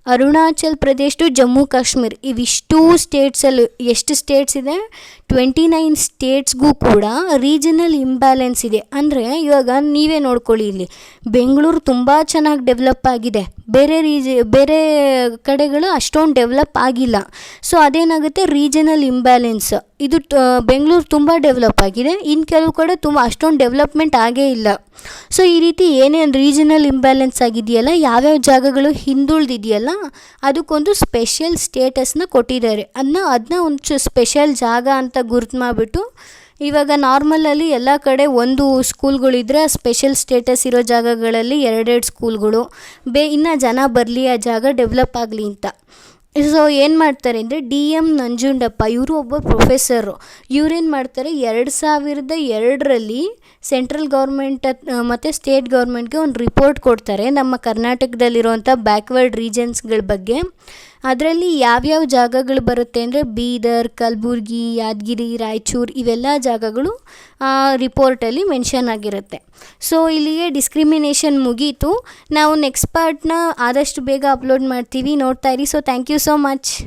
ಅರುಣಾಚಲ್ ಪ್ರದೇಶ್ ಟು ಜಮ್ಮು ಕಾಶ್ಮೀರ್. ಇವಿಷ್ಟು ಸ್ಟೇಟ್ಸಲ್ಲಿ ಎಷ್ಟು ಸ್ಟೇಟ್ಸ್ ಇದೆ? 29 ಸ್ಟೇಟ್ಸ್ಗೂ ಕೂಡ ರೀಜನಲ್ ಇಂಬ್ಯಾಲೆನ್ಸ್ ಇದೆ. ಅಂದರೆ ಇವಾಗ ನೀವೇ ನೋಡ್ಕೊಳ್ಳಿ, ಇಲ್ಲಿ ಬೆಂಗಳೂರು ತುಂಬ ಚೆನ್ನಾಗಿ ಡೆವಲಪ್ ಆಗಿದೆ, ಬೇರೆ ಕಡೆಗಳು ಅಷ್ಟೊಂದು ಡೆವಲಪ್ ಆಗಿಲ್ಲ. ಸೊ ಅದೇನಾಗುತ್ತೆ, ರೀಜನಲ್ ಇಂಬ್ಯಾಲೆನ್ಸ್. ಇದು ಬೆಂಗಳೂರು ತುಂಬ ಡೆವಲಪ್ ಆಗಿದೆ, ಇನ್ನು ಕೆಲವು ಕಡೆ ತುಂಬ ಅಷ್ಟೊಂದು ಡೆವಲಪ್ಮೆಂಟ್ ಆಗೇ ಇಲ್ಲ. ಸೊ ಈ ರೀತಿ ಏನೇನು ರೀಜನಲ್ ಇಂಬ್ಯಾಲೆನ್ಸ್ ಆಗಿದೆಯಲ್ಲ, ಯಾವ್ಯಾವ ಜಾಗಗಳು ಹಿಂದುಳಿದಿದೆಯಲ್ಲ ಅದಕ್ಕೊಂದು ಸ್ಪೆಷಲ್ ಸ್ಟೇಟಸ್ನ ಕೊಟ್ಟಿದ್ದಾರೆ. ಅದನ್ನ ಒಂದು ಸ್ಪೆಷಲ್ ಜಾಗ ಅಂತ ಗುರ್ತು ಮಾಡಿಬಿಟ್ಟು, ಇವಾಗ ನಾರ್ಮಲಲ್ಲಿ ಎಲ್ಲ ಕಡೆ ಒಂದು ಸ್ಕೂಲ್ಗಳಿದ್ರೆ ಸ್ಪೆಷಲ್ ಸ್ಟೇಟಸ್ ಇರೋ ಜಾಗಗಳಲ್ಲಿ 2 ಸ್ಕೂಲ್ಗಳು, ಇನ್ನು ಜನ ಬರಲಿ, ಆ ಜಾಗ ಡೆವಲಪ್ ಆಗಲಿ ಅಂತ. ಸೊ ಏನು ಮಾಡ್ತಾರೆ ಅಂದರೆ DM ನಂಜುಂಡಪ್ಪ, ಇವರು ಒಬ್ಬ ಪ್ರೊಫೆಸರು. ಇವ್ರೇನು ಮಾಡ್ತಾರೆ, 2002ರಲ್ಲಿ ಸೆಂಟ್ರಲ್ ಗೌರ್ಮೆಂಟ್ ಮತ್ತು ಸ್ಟೇಟ್ ಗೌರ್ಮೆಂಟ್ಗೆ ಒಂದು ರಿಪೋರ್ಟ್ ಕೊಡ್ತಾರೆ ನಮ್ಮ ಕರ್ನಾಟಕದಲ್ಲಿರುವಂಥ ಬ್ಯಾಕ್ವರ್ಡ್ ರೀಜನ್ಸ್ಗಳ ಬಗ್ಗೆ. ಅದರಲ್ಲಿ ಯಾವ್ಯಾವ ಜಾಗಗಳು ಬರುತ್ತೆ ಅಂದರೆ ಬೀದರ್, ಕಲಬುರ್ಗಿ, ಯಾದಗಿರಿ, ರಾಯಚೂರು ಇವೆಲ್ಲ ಜಾಗಗಳು ರಿಪೋರ್ಟಲ್ಲಿ ಮೆನ್ಷನ್ ಆಗಿರುತ್ತೆ. ಸೊ ಇಲ್ಲಿಗೆ ಡಿಸ್ಕ್ರಿಮಿನೇಷನ್ ಮುಗೀತು. ನಾವು ನೆಕ್ಸ್ಟ್ ಪಾರ್ಟ್ನ ಆದಷ್ಟು ಬೇಗ ಅಪ್ಲೋಡ್ ಮಾಡ್ತೀವಿ, ನೋಡ್ತಾ ಇರಿ. So thank you so much.